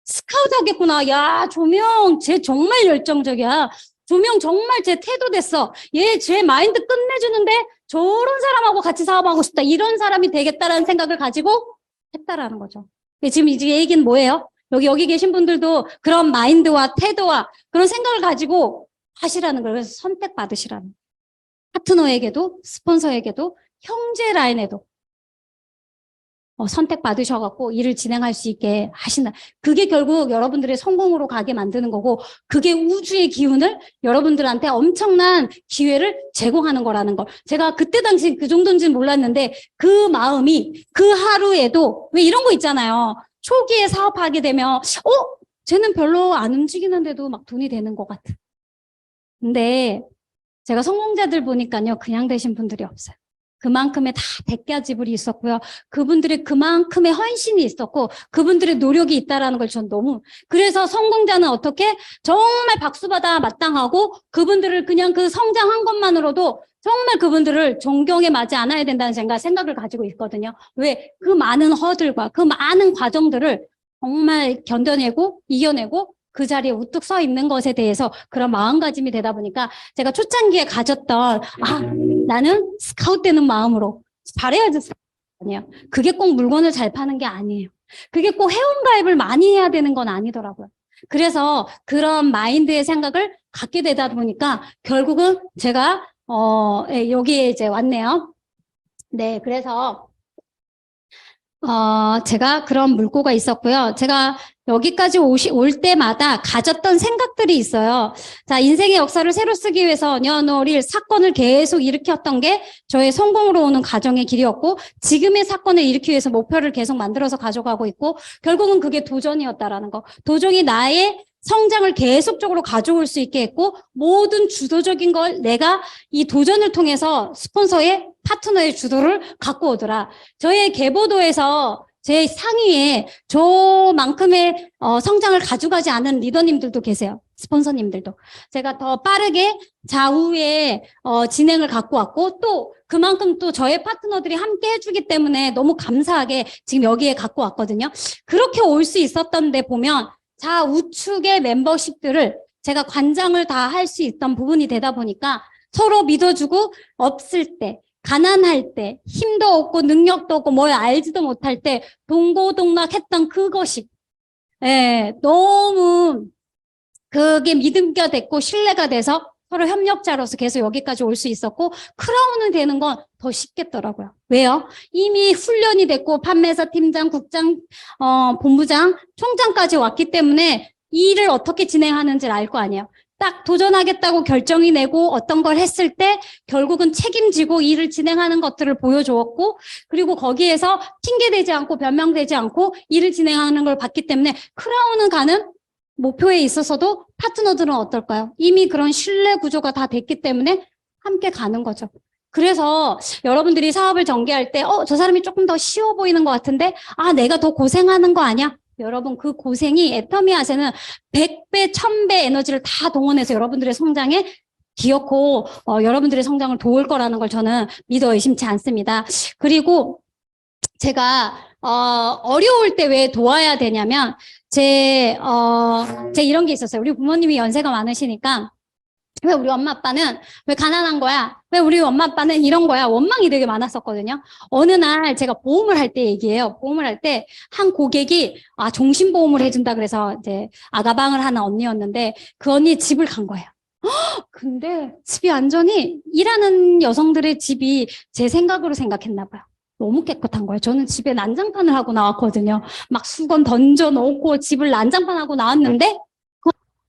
스카우트 하겠구나. 야, 조명, 쟤 정말 열정적이야. 조명 정말 쟤 태도 됐어. 쟤 마인드 끝내주는데 저런 사람하고 같이 사업하고 싶다. 이런 사람이 되겠다라는 생각을 가지고 했다라는 거죠. 지금 이 얘기는 뭐예요? 여기 계신 분들도 그런 마인드와 태도와 그런 생각을 가지고 하시라는 거예요. 그래서 선택받으시라는. 파트너에게도, 스폰서에게도, 형제 라인에도 선택받으셔갖고 일을 진행할 수 있게 하신다. 그게 결국 여러분들의 성공으로 가게 만드는 거고, 그게 우주의 기운을 여러분들한테 엄청난 기회를 제공하는 거라는 걸. 제가 그때 당시 그 정도인지는 몰랐는데, 그 마음이 그 하루에도, 왜 이런 거 있잖아요. 초기에 사업하게 되면, 쟤는 별로 안 움직이는데도 막 돈이 되는 것 같아. 근데 제가 성공자들 보니까요, 그냥 되신 분들이 없어요. 그만큼의 다 대가지불이 있었고요. 그분들의 그만큼의 헌신이 있었고 그분들의 노력이 있다라는 걸 전 너무, 그래서 성공자는 어떻게 정말 박수받아 마땅하고 그분들을 그냥 그 성장한 것만으로도 정말 그분들을 존경에 맞지 않아야 된다는 생각을 가지고 있거든요. 왜? 그 많은 허들과 그 많은 과정들을 정말 견뎌내고 이겨내고 그 자리에 우뚝 서 있는 것에 대해서 그런 마음가짐이 되다 보니까 제가 초창기에 가졌던 나는 스카우트 되는 마음으로 잘해야지 아니에요. 그게 꼭 물건을 잘 파는 게 아니에요. 그게 꼭 회원가입을 많이 해야 되는 건 아니더라고요. 그래서 그런 마인드의 생각을 갖게 되다 보니까 결국은 제가 여기에 이제 왔네요. 네, 그래서 제가 그런 물꼬가 있었고요. 제가 여기까지 올 때마다 가졌던 생각들이 있어요. 자, 인생의 역사를 새로 쓰기 위해서 연월일 사건을 계속 일으켰던 게 저의 성공으로 오는 과정의 길이었고, 지금의 사건을 일으키기 위해서 목표를 계속 만들어서 가져가고 있고, 결국은 그게 도전이었다라는 거. 도전이 나의 성장을 계속적으로 가져올 수 있게 했고, 모든 주도적인 걸 내가 이 도전을 통해서 스폰서의 파트너의 주도를 갖고 오더라. 저의 계보도에서 제 상위에 저만큼의 성장을 가져가지 않은 리더님들도 계세요. 스폰서님들도. 제가 더 빠르게 좌우에 진행을 갖고 왔고, 또 그만큼 또 저의 파트너들이 함께 해주기 때문에 너무 감사하게 지금 여기에 갖고 왔거든요. 그렇게 올 수 있었던 데 보면 좌우측의 멤버십들을 제가 관장을 다 할 수 있던 부분이 되다 보니까 서로 믿어주고, 없을 때, 가난할 때, 힘도 없고 능력도 없고 뭘 알지도 못할 때 동고동락했던 그것이 너무 그게 믿음가 됐고 신뢰가 돼서 서로 협력자로서 계속 여기까지 올 수 있었고, 크라운이 되는 건 더 쉽겠더라고요. 왜요? 이미 훈련이 됐고 판매사, 팀장, 국장, 본부장, 총장까지 왔기 때문에 이 일을 어떻게 진행하는지를 알 거 아니에요. 딱 도전하겠다고 결정이 내고 어떤 걸 했을 때 결국은 책임지고 일을 진행하는 것들을 보여주었고, 그리고 거기에서 핑계대지 않고 변명되지 않고 일을 진행하는 걸 봤기 때문에 크라운은 가는 목표에 있어서도 파트너들은 어떨까요? 이미 그런 신뢰 구조가 다 됐기 때문에 함께 가는 거죠. 그래서 여러분들이 사업을 전개할 때 저 사람이 조금 더 쉬워 보이는 것 같은데 내가 더 고생하는 거 아니야? 여러분, 그 고생이 애터미아세는 100배, 1000배 에너지를 다 동원해서 여러분들의 성장에 기어코 여러분들의 성장을 도울 거라는 걸 저는 믿어 의심치 않습니다. 그리고 제가 어려울 때 왜 도와야 되냐면 제 이런 게 있었어요. 우리 부모님이 연세가 많으시니까 왜 우리 엄마 아빠는 왜 가난한 거야? 왜 우리 엄마 아빠는 이런 거야? 원망이 되게 많았었거든요. 어느 날 제가 보험을 할 때 얘기해요. 보험을 할 때 한 고객이 종신보험을 해준다 그래서 이제 아가방을 하는 언니였는데 그 언니 집을 간 거예요. 근데 집이 완전히 일하는 여성들의 집이 제 생각으로 생각했나 봐요. 너무 깨끗한 거예요. 저는 집에 난장판을 하고 나왔거든요. 막 수건 던져 놓고 집을 난장판하고 나왔는데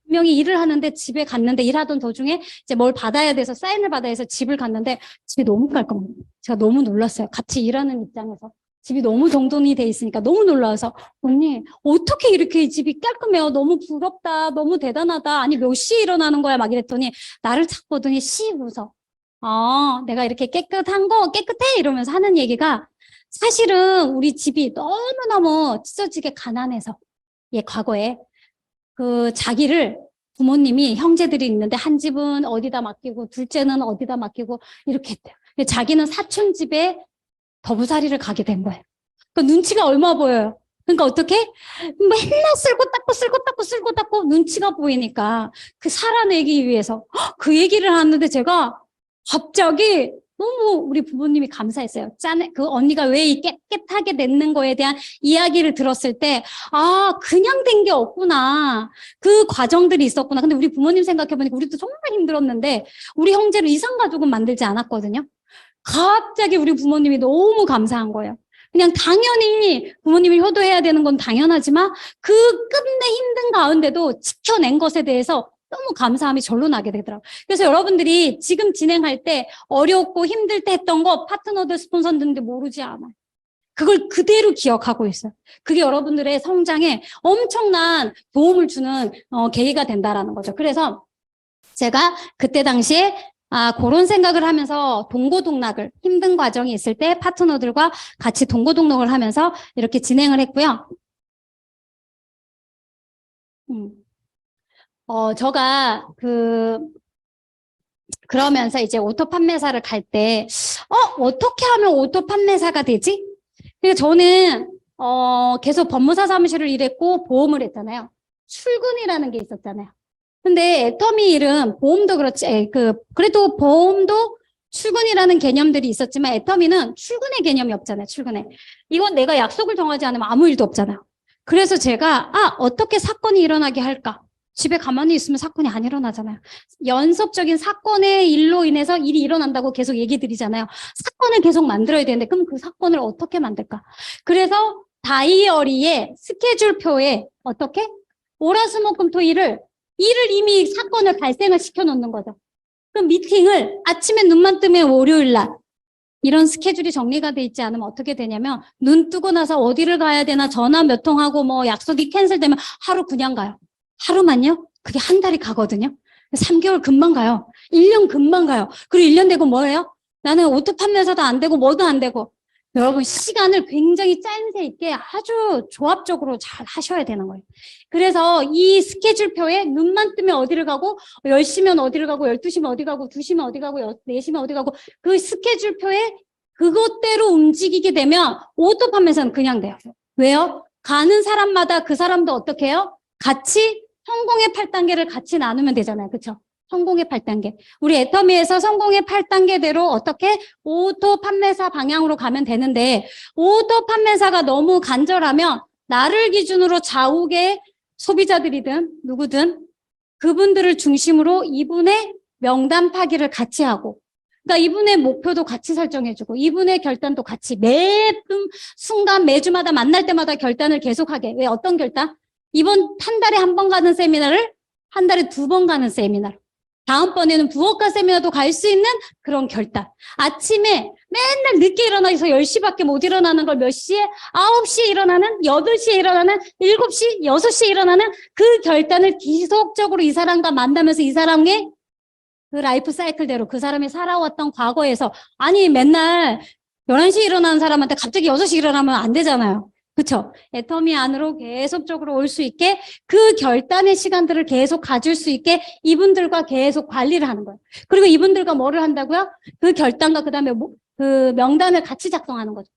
분명히 일을 하는데 집에 갔는데 일하던 도중에 이제 뭘 받아야 돼서 사인을 받아야 해서 집을 갔는데 집이 너무 깔끔해요. 제가 너무 놀랐어요. 같이 일하는 입장에서. 집이 너무 정돈이 돼 있으니까 너무 놀라서 언니 어떻게 이렇게 집이 깔끔해요? 너무 부럽다. 너무 대단하다. 아니 몇 시에 일어나는 거야? 막 이랬더니 나를 착 보더니 씩 웃어. 내가 이렇게 깨끗해 이러면서 하는 얘기가 사실은 우리 집이 너무너무 찢어지게 가난해서 과거에 자기를 부모님이 형제들이 있는데 한 집은 어디다 맡기고 둘째는 어디다 맡기고 이렇게 했대요. 근데 자기는 사촌 집에 더부살이를 가게 된 거예요. 눈치가 얼마 보여요. 그러니까 어떻게? 맨날 쓸고 닦고 눈치가 보이니까 살아내기 위해서 그 얘기를 하는데 제가 갑자기 너무 우리 부모님이 감사했어요. 언니가 왜 이 깨끗하게 냈는 거에 대한 이야기를 들었을 때, 그냥 된 게 없구나. 그 과정들이 있었구나. 근데 우리 부모님 생각해보니까 우리도 정말 힘들었는데, 우리 형제를 이상가족은 만들지 않았거든요. 갑자기 우리 부모님이 너무 감사한 거예요. 그냥 당연히 부모님이 효도해야 되는 건 당연하지만, 그 끝내 힘든 가운데도 지켜낸 것에 대해서 너무 감사함이 절로 나게 되더라고요. 그래서 여러분들이 지금 진행할 때 어렵고 힘들 때 했던 거 파트너들, 스폰서들인데 모르지 않아요. 그걸 그대로 기억하고 있어요. 그게 여러분들의 성장에 엄청난 도움을 주는 계기가 된다라는 거죠. 그래서 제가 그때 당시에 그런 생각을 하면서 동고동락을 힘든 과정이 있을 때 파트너들과 같이 동고동락을 하면서 이렇게 진행을 했고요. 제가 그러면서 이제 오토 판매사를 갈 때, 어떻게 하면 오토 판매사가 되지? 그래서 저는, 계속 법무사 사무실을 일했고 보험을 했잖아요. 출근이라는 게 있었잖아요. 근데 애터미 일은 보험도 그렇지, 그래도 보험도 출근이라는 개념들이 있었지만 애터미는 출근의 개념이 없잖아요, 출근에. 이건 내가 약속을 정하지 않으면 아무 일도 없잖아요. 그래서 제가, 어떻게 사건이 일어나게 할까? 집에 가만히 있으면 사건이 안 일어나잖아요. 연속적인 사건의 일로 인해서 일이 일어난다고 계속 얘기 드리잖아요. 사건을 계속 만들어야 되는데 그럼 그 사건을 어떻게 만들까? 그래서 다이어리에 스케줄표에 어떻게? 월화수목금토일을 이미 사건을 발생을 시켜놓는 거죠. 그럼 미팅을 아침에 눈만 뜨면 월요일 날 이런 스케줄이 정리가 돼 있지 않으면 어떻게 되냐면 눈 뜨고 나서 어디를 가야 되나 전화 몇 통하고 뭐 약속이 캔슬되면 하루 그냥 가요. 하루만요? 그게 한 달이 가거든요. 3개월 금방 가요. 1년 금방 가요. 그리고 1년 되고 뭐예요? 나는 오토 판매사도 안 되고 뭐도 안 되고. 여러분 시간을 굉장히 짜임새 있게 아주 조합적으로 잘 하셔야 되는 거예요. 그래서 이 스케줄표에 눈만 뜨면 어디를 가고 10시면 어디를 가고 12시면 어디 가고 2시면 어디 가고 4시면 어디 가고 그 스케줄표에 그것대로 움직이게 되면 오토 판매사는 그냥 돼요. 왜요? 가는 사람마다 그 사람도 어떻게 해요? 같이 성공의 8단계를 같이 나누면 되잖아요. 그렇죠? 성공의 8단계. 우리 애터미에서 성공의 8단계대로 어떻게 오토 판매사 방향으로 가면 되는데 오토 판매사가 너무 간절하면 나를 기준으로 좌우의 소비자들이든 누구든 그분들을 중심으로 이분의 명단 파기를 같이 하고 그러니까 이분의 목표도 같이 설정해주고 이분의 결단도 같이 매 순간 매주마다 만날 때마다 결단을 계속하게. 왜 어떤 결단? 이번 한 달에 한 번 가는 세미나를 한 달에 2번 가는 세미나로. 다음번에는 부엌가 세미나도 갈 수 있는 그런 결단. 아침에 맨날 늦게 일어나서 10시밖에 못 일어나는 걸 몇 시에? 9시에 일어나는, 8시에 일어나는, 7시, 6시에 일어나는 그 결단을 지속적으로 이 사람과 만나면서 이 사람의 그 라이프 사이클대로 그 사람이 살아왔던 과거에서 아니 맨날 11시에 일어나는 사람한테 갑자기 6시에 일어나면 안 되잖아요. 그렇죠? 애터미 안으로 계속적으로 올 수 있게 그 결단의 시간들을 계속 가질 수 있게 이분들과 계속 관리를 하는 거예요. 그리고 이분들과 뭐를 한다고요? 그 결단과 그다음에 그 명단을 같이 작성하는 거죠.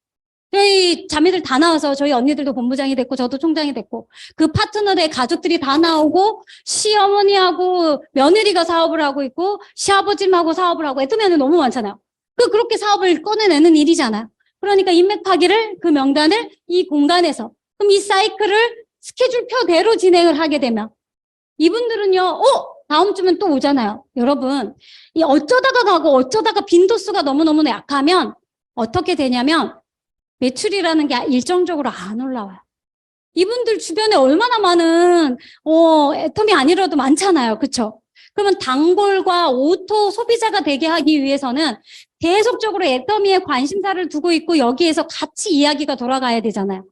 저희 자매들 다 나와서 저희 언니들도 본부장이 됐고 저도 총장이 됐고 그 파트너들의 가족들이 다 나오고 시어머니하고 며느리가 사업을 하고 있고 시아버님하고 사업을 하고 애터미는 너무 많잖아요. 그렇게 사업을 꺼내내는 일이잖아요. 그러니까 인맥 파기를 그 명단을 이 공간에서 그럼 이 사이클을 스케줄표대로 진행을 하게 되면 이분들은요. 다음 주면 또 오잖아요. 여러분 이 어쩌다가 가고 어쩌다가 빈도수가 너무너무 약하면 어떻게 되냐면 매출이라는 게 일정적으로 안 올라와요. 이분들 주변에 얼마나 많은 애터미 아니라도 많잖아요. 그렇죠? 그러면 단골과 오토 소비자가 되게 하기 위해서는 계속적으로 애터미에 관심사를 두고 있고 여기에서 같이 이야기가 돌아가야 되잖아요.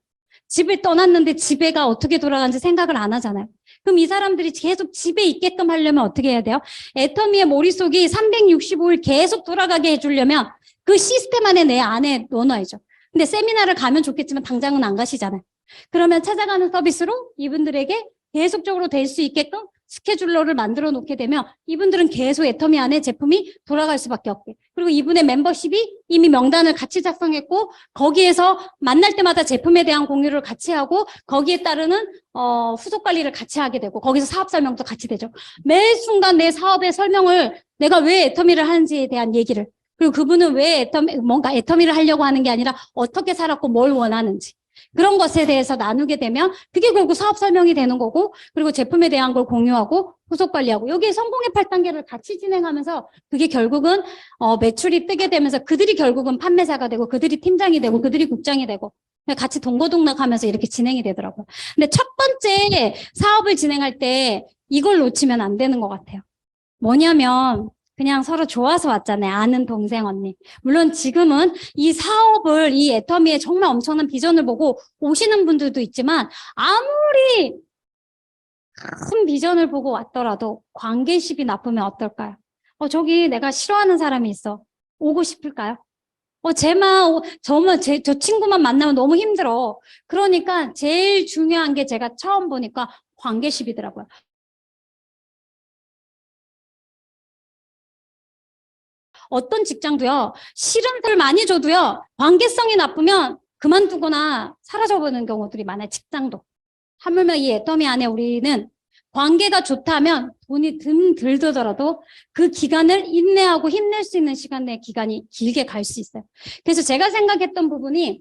집을 떠났는데 집에가 어떻게 돌아가는지 생각을 안 하잖아요. 그럼 이 사람들이 계속 집에 있게끔 하려면 어떻게 해야 돼요? 애터미의 머릿속이 365일 계속 돌아가게 해주려면 그 시스템 안에 내 안에 넣어놔야죠. 근데 세미나를 가면 좋겠지만 당장은 안 가시잖아요. 그러면 찾아가는 서비스로 이분들에게 계속적으로 될 수 있게끔 스케줄러를 만들어 놓게 되면 이분들은 계속 애터미 안에 제품이 돌아갈 수밖에 없게. 그리고 이분의 멤버십이 이미 명단을 같이 작성했고 거기에서 만날 때마다 제품에 대한 공유를 같이 하고 거기에 따르는 후속 관리를 같이 하게 되고 거기서 사업 설명도 같이 되죠. 매 순간 내 사업의 설명을 내가 왜 애터미를 하는지에 대한 얘기를 그리고 그분은 왜 뭔가 애터미를 하려고 하는 게 아니라 어떻게 살았고 뭘 원하는지 그런 것에 대해서 나누게 되면 그게 결국 사업 설명이 되는 거고 그리고 제품에 대한 걸 공유하고 후속 관리하고 여기에 성공의 8단계를 같이 진행하면서 그게 결국은 매출이 뜨게 되면서 그들이 결국은 판매사가 되고 그들이 팀장이 되고 그들이 국장이 되고 같이 동고동락하면서 이렇게 진행이 되더라고요. 근데 첫 번째 사업을 진행할 때 이걸 놓치면 안 되는 것 같아요. 뭐냐면 그냥 서로 좋아서 왔잖아요. 아는 동생 언니. 물론 지금은 이 사업을 이 애터미의 정말 엄청난 비전을 보고 오시는 분들도 있지만 아무리 큰 비전을 보고 왔더라도 관계십이 나쁘면 어떨까요? 저기 내가 싫어하는 사람이 있어. 오고 싶을까요? 저 친구만 만나면 너무 힘들어. 그러니까 제일 중요한 게 제가 처음 보니까 관계십이더라고요. 어떤 직장도요, 싫은 글 많이 줘도요, 관계성이 나쁘면 그만두거나 사라져버리는 경우들이 많아요, 직장도. 하물며 이 애터미 안에 우리는 관계가 좋다면 돈이 들더라도 그 기간을 인내하고 힘낼 수 있는 시간의 기간이 길게 갈 수 있어요. 그래서 제가 생각했던 부분이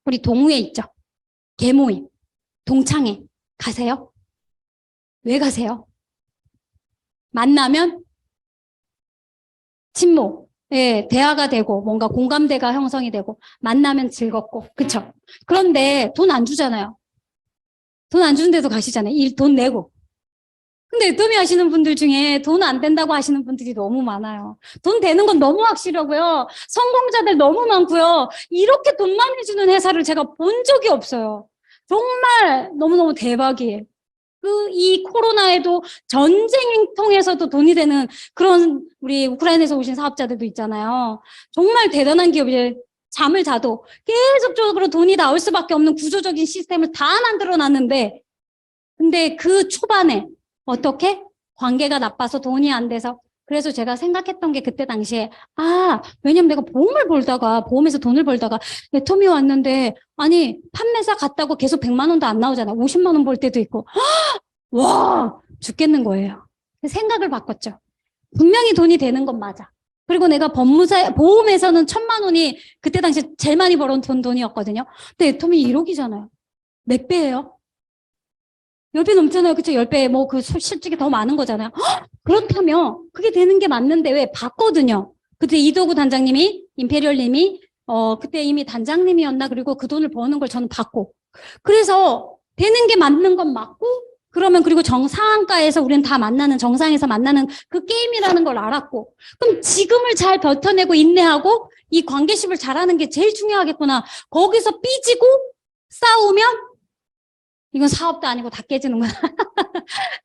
우리 동호회 있죠. 개모임, 동창회 가세요? 왜 가세요? 만나면 친목, 예, 대화가 되고 뭔가 공감대가 형성이 되고 만나면 즐겁고 그쵸? 그런데 돈 안 주잖아요. 돈 안 주는데도 가시잖아요. 돈 내고. 근데 애터미 하시는 분들 중에 돈 안 된다고 하시는 분들이 너무 많아요. 돈 되는 건 너무 확실하고요. 성공자들 너무 많고요. 이렇게 돈 많이 주는 회사를 제가 본 적이 없어요. 정말 너무너무 대박이에요. 이 코로나에도 전쟁 통해서도 돈이 되는 그런 우리 우크라이나에서 오신 사업자들도 있잖아요. 정말 대단한 기업이 잠을 자도 계속적으로 돈이 나올 수밖에 없는 구조적인 시스템을 다 만들어 놨는데 근데 그 초반에 어떻게? 관계가 나빠서 돈이 안 돼서 그래서 제가 생각했던 게 그때 당시에 왜냐면 내가 보험에서 돈을 벌다가 애터미 왔는데 아니 판매사 갔다고 계속 100만 원도 안 나오잖아. 50만 원 벌 때도 있고 와 죽겠는 거예요. 생각을 바꿨죠. 분명히 돈이 되는 건 맞아. 그리고 내가 보험에서는 1,000만 원이 그때 당시 제일 많이 벌어온 돈이었거든요. 근데 애터미 1억이잖아요. 몇 배예요? 10배 넘잖아요. 그쵸? 10배, 실직이 더 많은 거잖아요. 그렇다면, 그게 되는 게 맞는데, 왜? 봤거든요. 그때 이도구 단장님이, 임페리얼님이, 그때 이미 단장님이었나? 그리고 그 돈을 버는 걸 저는 봤고. 그래서, 되는 게 맞는 건 맞고, 그러면 그리고 상한가에서 우리는 다 만나는, 정상에서 만나는 그 게임이라는 걸 알았고, 그럼 지금을 잘 버텨내고 인내하고, 이 관계십을 잘하는 게 제일 중요하겠구나. 거기서 삐지고, 싸우면, 이건 사업도 아니고 다 깨지는구나.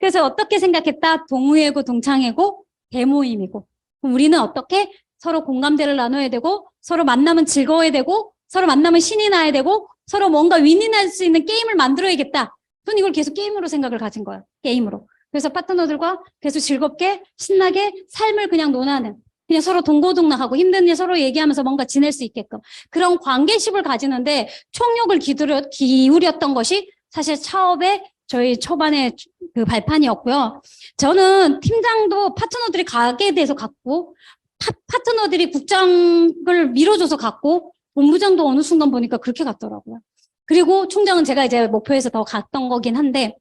그래서 어떻게 생각했다? 동호회고 동창회고 대모임이고. 그럼 우리는 어떻게 서로 공감대를 나눠야 되고 서로 만나면 즐거워야 되고 서로 만나면 신이 나야 되고 서로 뭔가 윈윈할 수 있는 게임을 만들어야겠다. 저는 이걸 계속 게임으로 생각을 가진 거예요. 게임으로. 그래서 파트너들과 계속 즐겁게 신나게 삶을 그냥 논하는 그냥 서로 동고동락하고 힘든 일 서로 얘기하면서 뭔가 지낼 수 있게끔 그런 관계십을 가지는데 총력을 기울였던 것이 사실 사업의 저희 초반에 그 발판이었고요. 저는 팀장도 파트너들이 가게에 대해서 갔고, 파트너들이 국장을 밀어줘서 갔고, 본부장도 어느 순간 보니까 그렇게 갔더라고요. 그리고 총장은 제가 이제 목표에서 더 갔던 거긴 한데,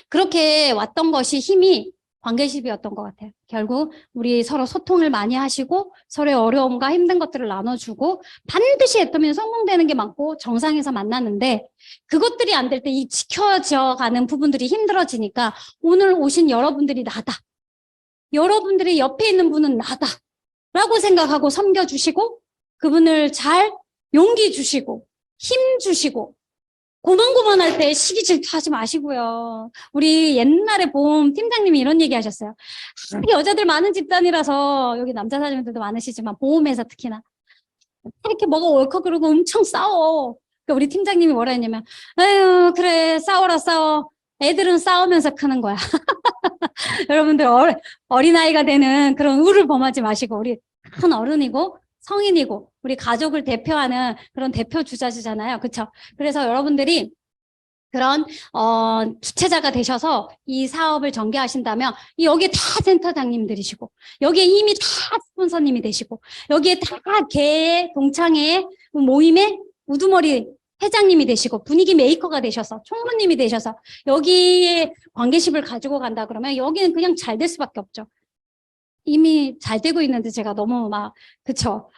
그렇게 왔던 것이 힘이 관계십이었던 것 같아요. 결국 우리 서로 소통을 많이 하시고 서로의 어려움과 힘든 것들을 나눠주고 반드시 애터미는 성공되는 게 많고 정상에서 만나는데 그것들이 안 될 때 이 지켜져 가는 부분들이 힘들어지니까 오늘 오신 여러분들이 나다. 여러분들이 옆에 있는 분은 나다. 라고 생각하고 섬겨주시고 그분을 잘 용기 주시고 힘 주시고 고만고만할 때 시기 질투하지 마시고요. 우리 옛날에 보험 팀장님이 이런 얘기 하셨어요. 여자들 많은 집단이라서, 여기 남자 사장님들도 많으시지만, 보험회사 특히나. 이렇게 뭐가 옳고 그러고 엄청 싸워. 그러니까 우리 팀장님이 뭐라 했냐면, 아유, 그래, 싸워라, 싸워. 애들은 싸우면서 크는 거야. 여러분들, 어린아이가 되는 그런 우를 범하지 마시고, 우리 큰 어른이고, 성인이고, 우리 가족을 대표하는 그런 대표 주자잖아요. 그쵸? 그래서 여러분들이 그런, 주체자가 되셔서 이 사업을 전개하신다면, 여기에 다 센터장님들이시고, 여기에 이미 다 스폰서님이 되시고, 여기에 다 개, 동창회, 모임의 우두머리 회장님이 되시고, 분위기 메이커가 되셔서, 총무님이 되셔서, 여기에 관계십을 가지고 간다 그러면, 여기는 그냥 잘 될 수밖에 없죠. 이미 잘 되고 있는데 제가 너무 그쵸.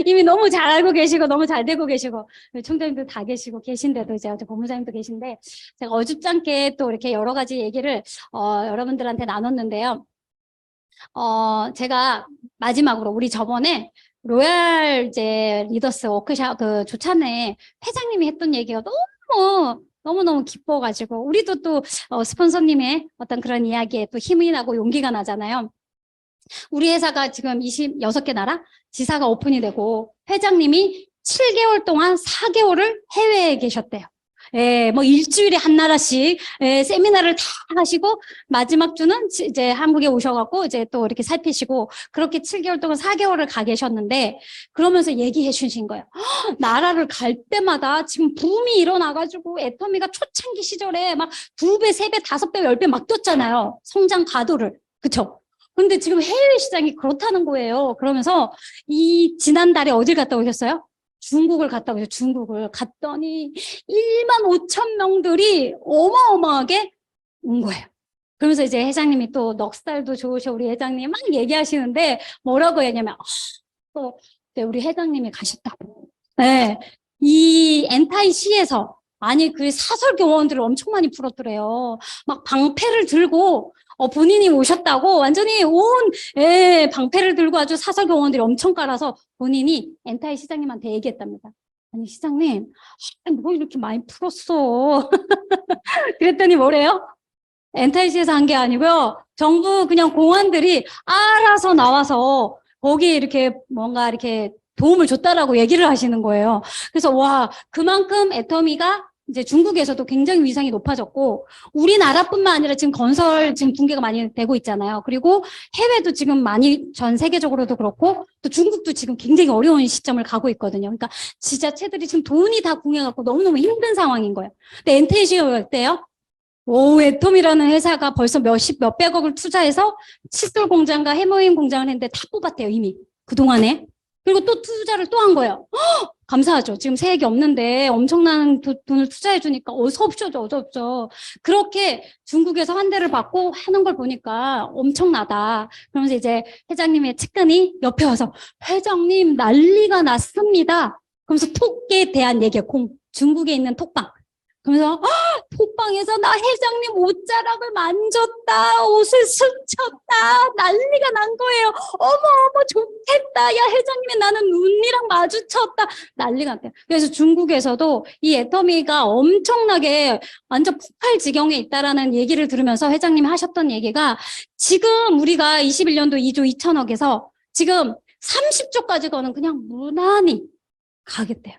이미 너무 잘 알고 계시고, 너무 잘 되고 계시고, 총장님도 다 계시고 계신데도 이제 어제 법무장님도 계신데, 제가 어줍잖게 또 이렇게 여러 가지 얘기를, 여러분들한테 나눴는데요. 제가 마지막으로 우리 저번에 로얄 이제 리더스 워크샵 조찬회 회장님이 했던 얘기가 너무너무 기뻐가지고, 우리도 또, 스폰서님의 어떤 그런 이야기에 또 힘이 나고 용기가 나잖아요. 우리 회사가 지금 26개 나라 지사가 오픈이 되고 회장님이 7개월 동안 4개월을 해외에 계셨대요. 예, 뭐 일주일에 한 나라씩 세미나를 다 하시고 마지막 주는 이제 한국에 오셔갖고 이제 또 이렇게 살피시고 그렇게 7개월 동안 4개월을 가 계셨는데 그러면서 얘기해 주신 거예요. 나라를 갈 때마다 지금 붐이 일어나가지고 애터미가 초창기 시절에 막 2배, 3배, 5배, 10배 막 뛰었잖아요. 성장 가도를. 그쵸? 근데 지금 해외 시장이 그렇다는 거예요. 그러면서 지난달에 어딜 갔다 오셨어요? 중국을 갔다 오셨어요. 중국을 갔더니 1만 5천 명들이 어마어마하게 온 거예요. 그러면서 이제 회장님이 또 넉살도 좋으셔 우리 회장님 막 얘기하시는데 뭐라고 했냐면 또 우리 회장님이 가셨다고. 네, 이 엔타이시에서 아니 그 사설 교원들을 엄청 많이 풀었더래요. 막 방패를 들고 본인이 오셨다고 완전히 방패를 들고 아주 사설 교원들이 엄청 깔아서 본인이 엔타이 시장님한테 얘기했답니다. 아니 시장님, 뭐 이렇게 많이 풀었어. 그랬더니 뭐래요? 엔타이시에서 한 게 아니고요. 정부 그냥 공안들이 알아서 나와서 거기에 이렇게 뭔가 이렇게 도움을 줬다라고 얘기를 하시는 거예요. 그래서 와, 그만큼 애터미가 이제 중국에서도 굉장히 위상이 높아졌고 우리나라뿐만 아니라 지금 건설 지금 붕괴가 많이 되고 있잖아요. 그리고 해외도 지금 많이 전 세계적으로도 그렇고 또 중국도 지금 굉장히 어려운 시점을 가고 있거든요. 그러니까 지자체들이 지금 돈이 다 궁해갖고 너무너무 힘든 상황인 거예요. 근데 엔테이시가 어때요? 애톰이라는 회사가 벌써 몇백억을 투자해서 칫솔 공장과 해머인 공장을 했는데 다 뽑았대요, 이미. 그동안에. 그리고 또 투자를 또 한 거예요. 감사하죠. 지금 세액이 없는데 엄청난 돈을 투자해 주니까 어서 없죠. 그렇게 중국에서 환대를 받고 하는 걸 보니까 엄청나다. 그러면서 이제 회장님의 측근이 옆에 와서 회장님 난리가 났습니다. 그러면서 톡에 대한 얘기예요. 중국에 있는 톡방. 그러면서 톡방에서 나 회장님 옷자락을 만졌다. 옷을 스쳤다. 난리가 난 거예요. 어머 좋겠다. 야 회장님이 나는 눈이랑 마주쳤다. 난리가 났대요. 그래서 중국에서도 이 애터미가 엄청나게 완전 폭발 지경에 있다라는 얘기를 들으면서 회장님이 하셨던 얘기가 지금 우리가 21년도 2조 2천억에서 지금 30조까지 거는 그냥 무난히 가겠대요.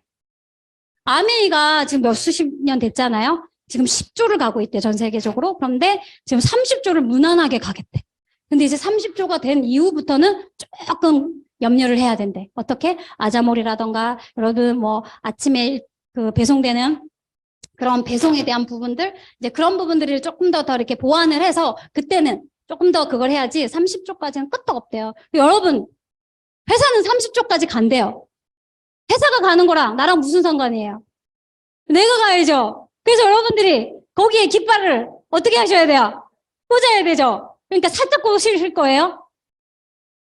아메이가 지금 수십 년 됐잖아요. 지금 10조를 가고 있대, 전 세계적으로. 그런데 지금 30조를 무난하게 가겠대. 근데 이제 30조가 된 이후부터는 조금 염려를 해야 된대. 어떻게? 아자몰이라던가, 여러분 뭐 아침에 그 배송되는 그런 배송에 대한 부분들, 이제 그런 부분들을 조금 더 이렇게 보완을 해서 그때는 조금 더 그걸 해야지 30조까지는 끄떡 없대요. 여러분, 회사는 30조까지 간대요. 회사가 가는 거랑 나랑 무슨 상관이에요? 내가 가야죠. 그래서 여러분들이 거기에 깃발을 어떻게 하셔야 돼요? 꽂아야 되죠. 그러니까 살짝 꽂으실 거예요.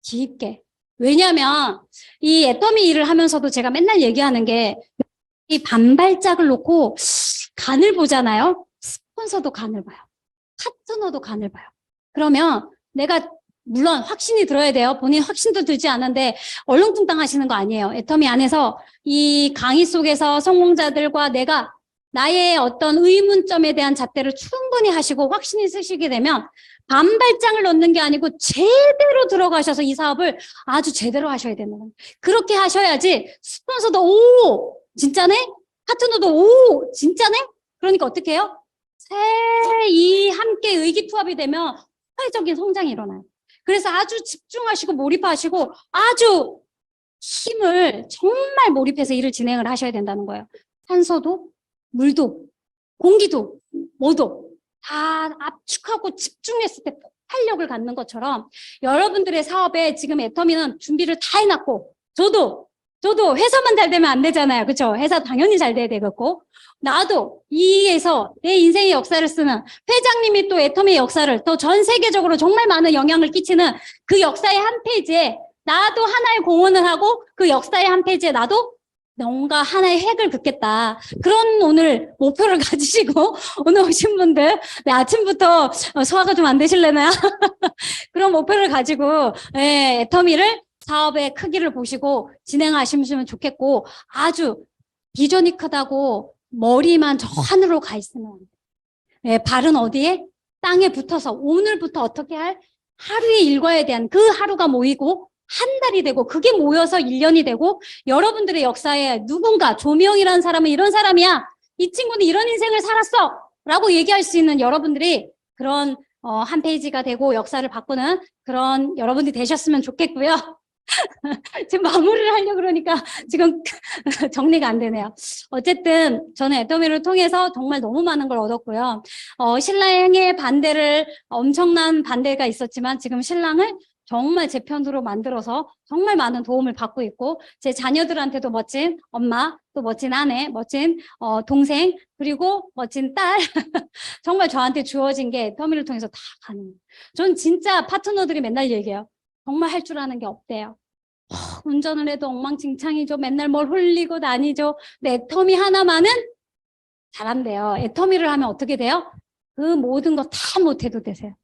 깊게. 왜냐하면 이 애터미 일을 하면서도 제가 맨날 얘기하는 게 이 반발짝을 놓고 간을 보잖아요. 스폰서도 간을 봐요. 파트너도 간을 봐요. 그러면 내가 물론 확신이 들어야 돼요. 본인 확신도 들지 않은데 얼렁뚱땅 하시는 거 아니에요. 애터미 안에서 이 강의 속에서 성공자들과 내가 나의 어떤 의문점에 대한 잣대를 충분히 하시고 확신이 쓰시게 되면 반발장을 넣는 게 아니고 제대로 들어가셔서 이 사업을 아주 제대로 하셔야 되는 거예요. 그렇게 하셔야지 스폰서도 오 진짜네? 파트너도 오 진짜네? 그러니까 어떻게 해요? 이 함께 의기투합이 되면 사회적인 성장이 일어나요. 그래서 아주 집중하시고 몰입하시고 아주 힘을 정말 몰입해서 일을 진행을 하셔야 된다는 거예요. 산소도 물도 공기도 뭐도 다 압축하고 집중했을 때 폭발력을 갖는 것처럼 여러분들의 사업에 지금 애터미는 준비를 다 해놨고 저도 회사만 잘 되면 안 되잖아요. 그렇죠? 회사 당연히 잘 돼야 되겠고 나도 이에서 내 인생의 역사를 쓰는 회장님이 또 애터미의 역사를 또 전 세계적으로 정말 많은 영향을 끼치는 그 역사의 한 페이지에 나도 하나의 공헌을 하고 그 역사의 한 페이지에 나도 뭔가 하나의 획을 긋겠다. 그런 오늘 목표를 가지시고 오늘 오신 분들 네, 아침부터 소화가 좀 안 되실래나요? 그런 목표를 가지고 예, 애터미를 사업의 크기를 보시고 진행하시면 좋겠고 아주 비전이 크다고 머리만 저 하늘로 가 있으면 예, 발은 어디에? 땅에 붙어서 오늘부터 어떻게 할 하루의 일과에 대한 그 하루가 모이고 한 달이 되고 그게 모여서 1년이 되고 여러분들의 역사에 누군가 조명이라는 사람은 이런 사람이야. 이 친구는 이런 인생을 살았어. 라고 얘기할 수 있는 여러분들이 그런 한 페이지가 되고 역사를 바꾸는 그런 여러분들이 되셨으면 좋겠고요. 지금 마무리를 하려고 그러니까 지금 정리가 안 되네요. 어쨌든 저는 애터미를 통해서 정말 너무 많은 걸 얻었고요. 신랑의 반대를 엄청난 반대가 있었지만 지금 신랑을 정말 제 편으로 만들어서 정말 많은 도움을 받고 있고 제 자녀들한테도 멋진 엄마, 또 멋진 아내, 멋진 동생, 그리고 멋진 딸 정말 저한테 주어진 게 애터미를 통해서 다 가능해요. 전 진짜 파트너들이 맨날 얘기해요. 정말 할 줄 아는 게 없대요. 운전을 해도 엉망진창이죠. 맨날 뭘 홀리고 다니죠. 근데 애터미 하나만은 잘한대요. 애터미를 하면 어떻게 돼요? 그 모든 거 다 못해도 되세요.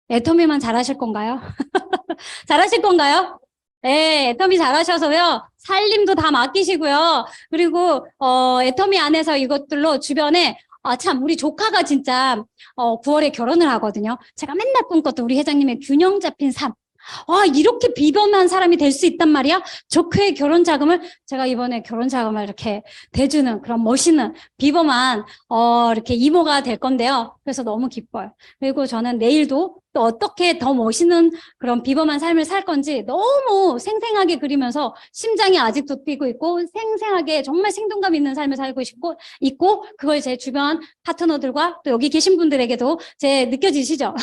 애터미만 잘하실 건가요? 잘하실 건가요? 네, 애터미 잘하셔서요. 살림도 다 맡기시고요. 그리고 애터미 안에서 이것들로 주변에 참 우리 조카가 진짜 9월에 결혼을 하거든요. 제가 맨날 꿈꿨던 우리 회장님의 균형 잡힌 삶. 이렇게 비범한 사람이 될 수 있단 말이야? 조카의 결혼 자금을 제가 이번에 결혼 자금을 이렇게 대주는 그런 멋있는 비범한 이렇게 이모가 될 건데요. 그래서 너무 기뻐요. 그리고 저는 내일도 또 어떻게 더 멋있는 그런 비범한 삶을 살 건지 너무 생생하게 그리면서 심장이 아직도 뛰고 있고 생생하게 정말 생동감 있는 삶을 살고 있고 그걸 제 주변 파트너들과 또 여기 계신 분들에게도 제 느껴지시죠?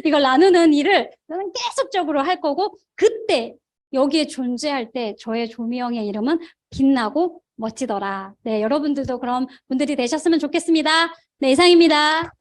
이걸 나누는 일을 저는 계속적으로 할 거고 그때 여기에 존재할 때 저의 조미영의 이름은 빛나고 멋지더라. 네, 여러분들도 그런 분들이 되셨으면 좋겠습니다. 네, 이상입니다.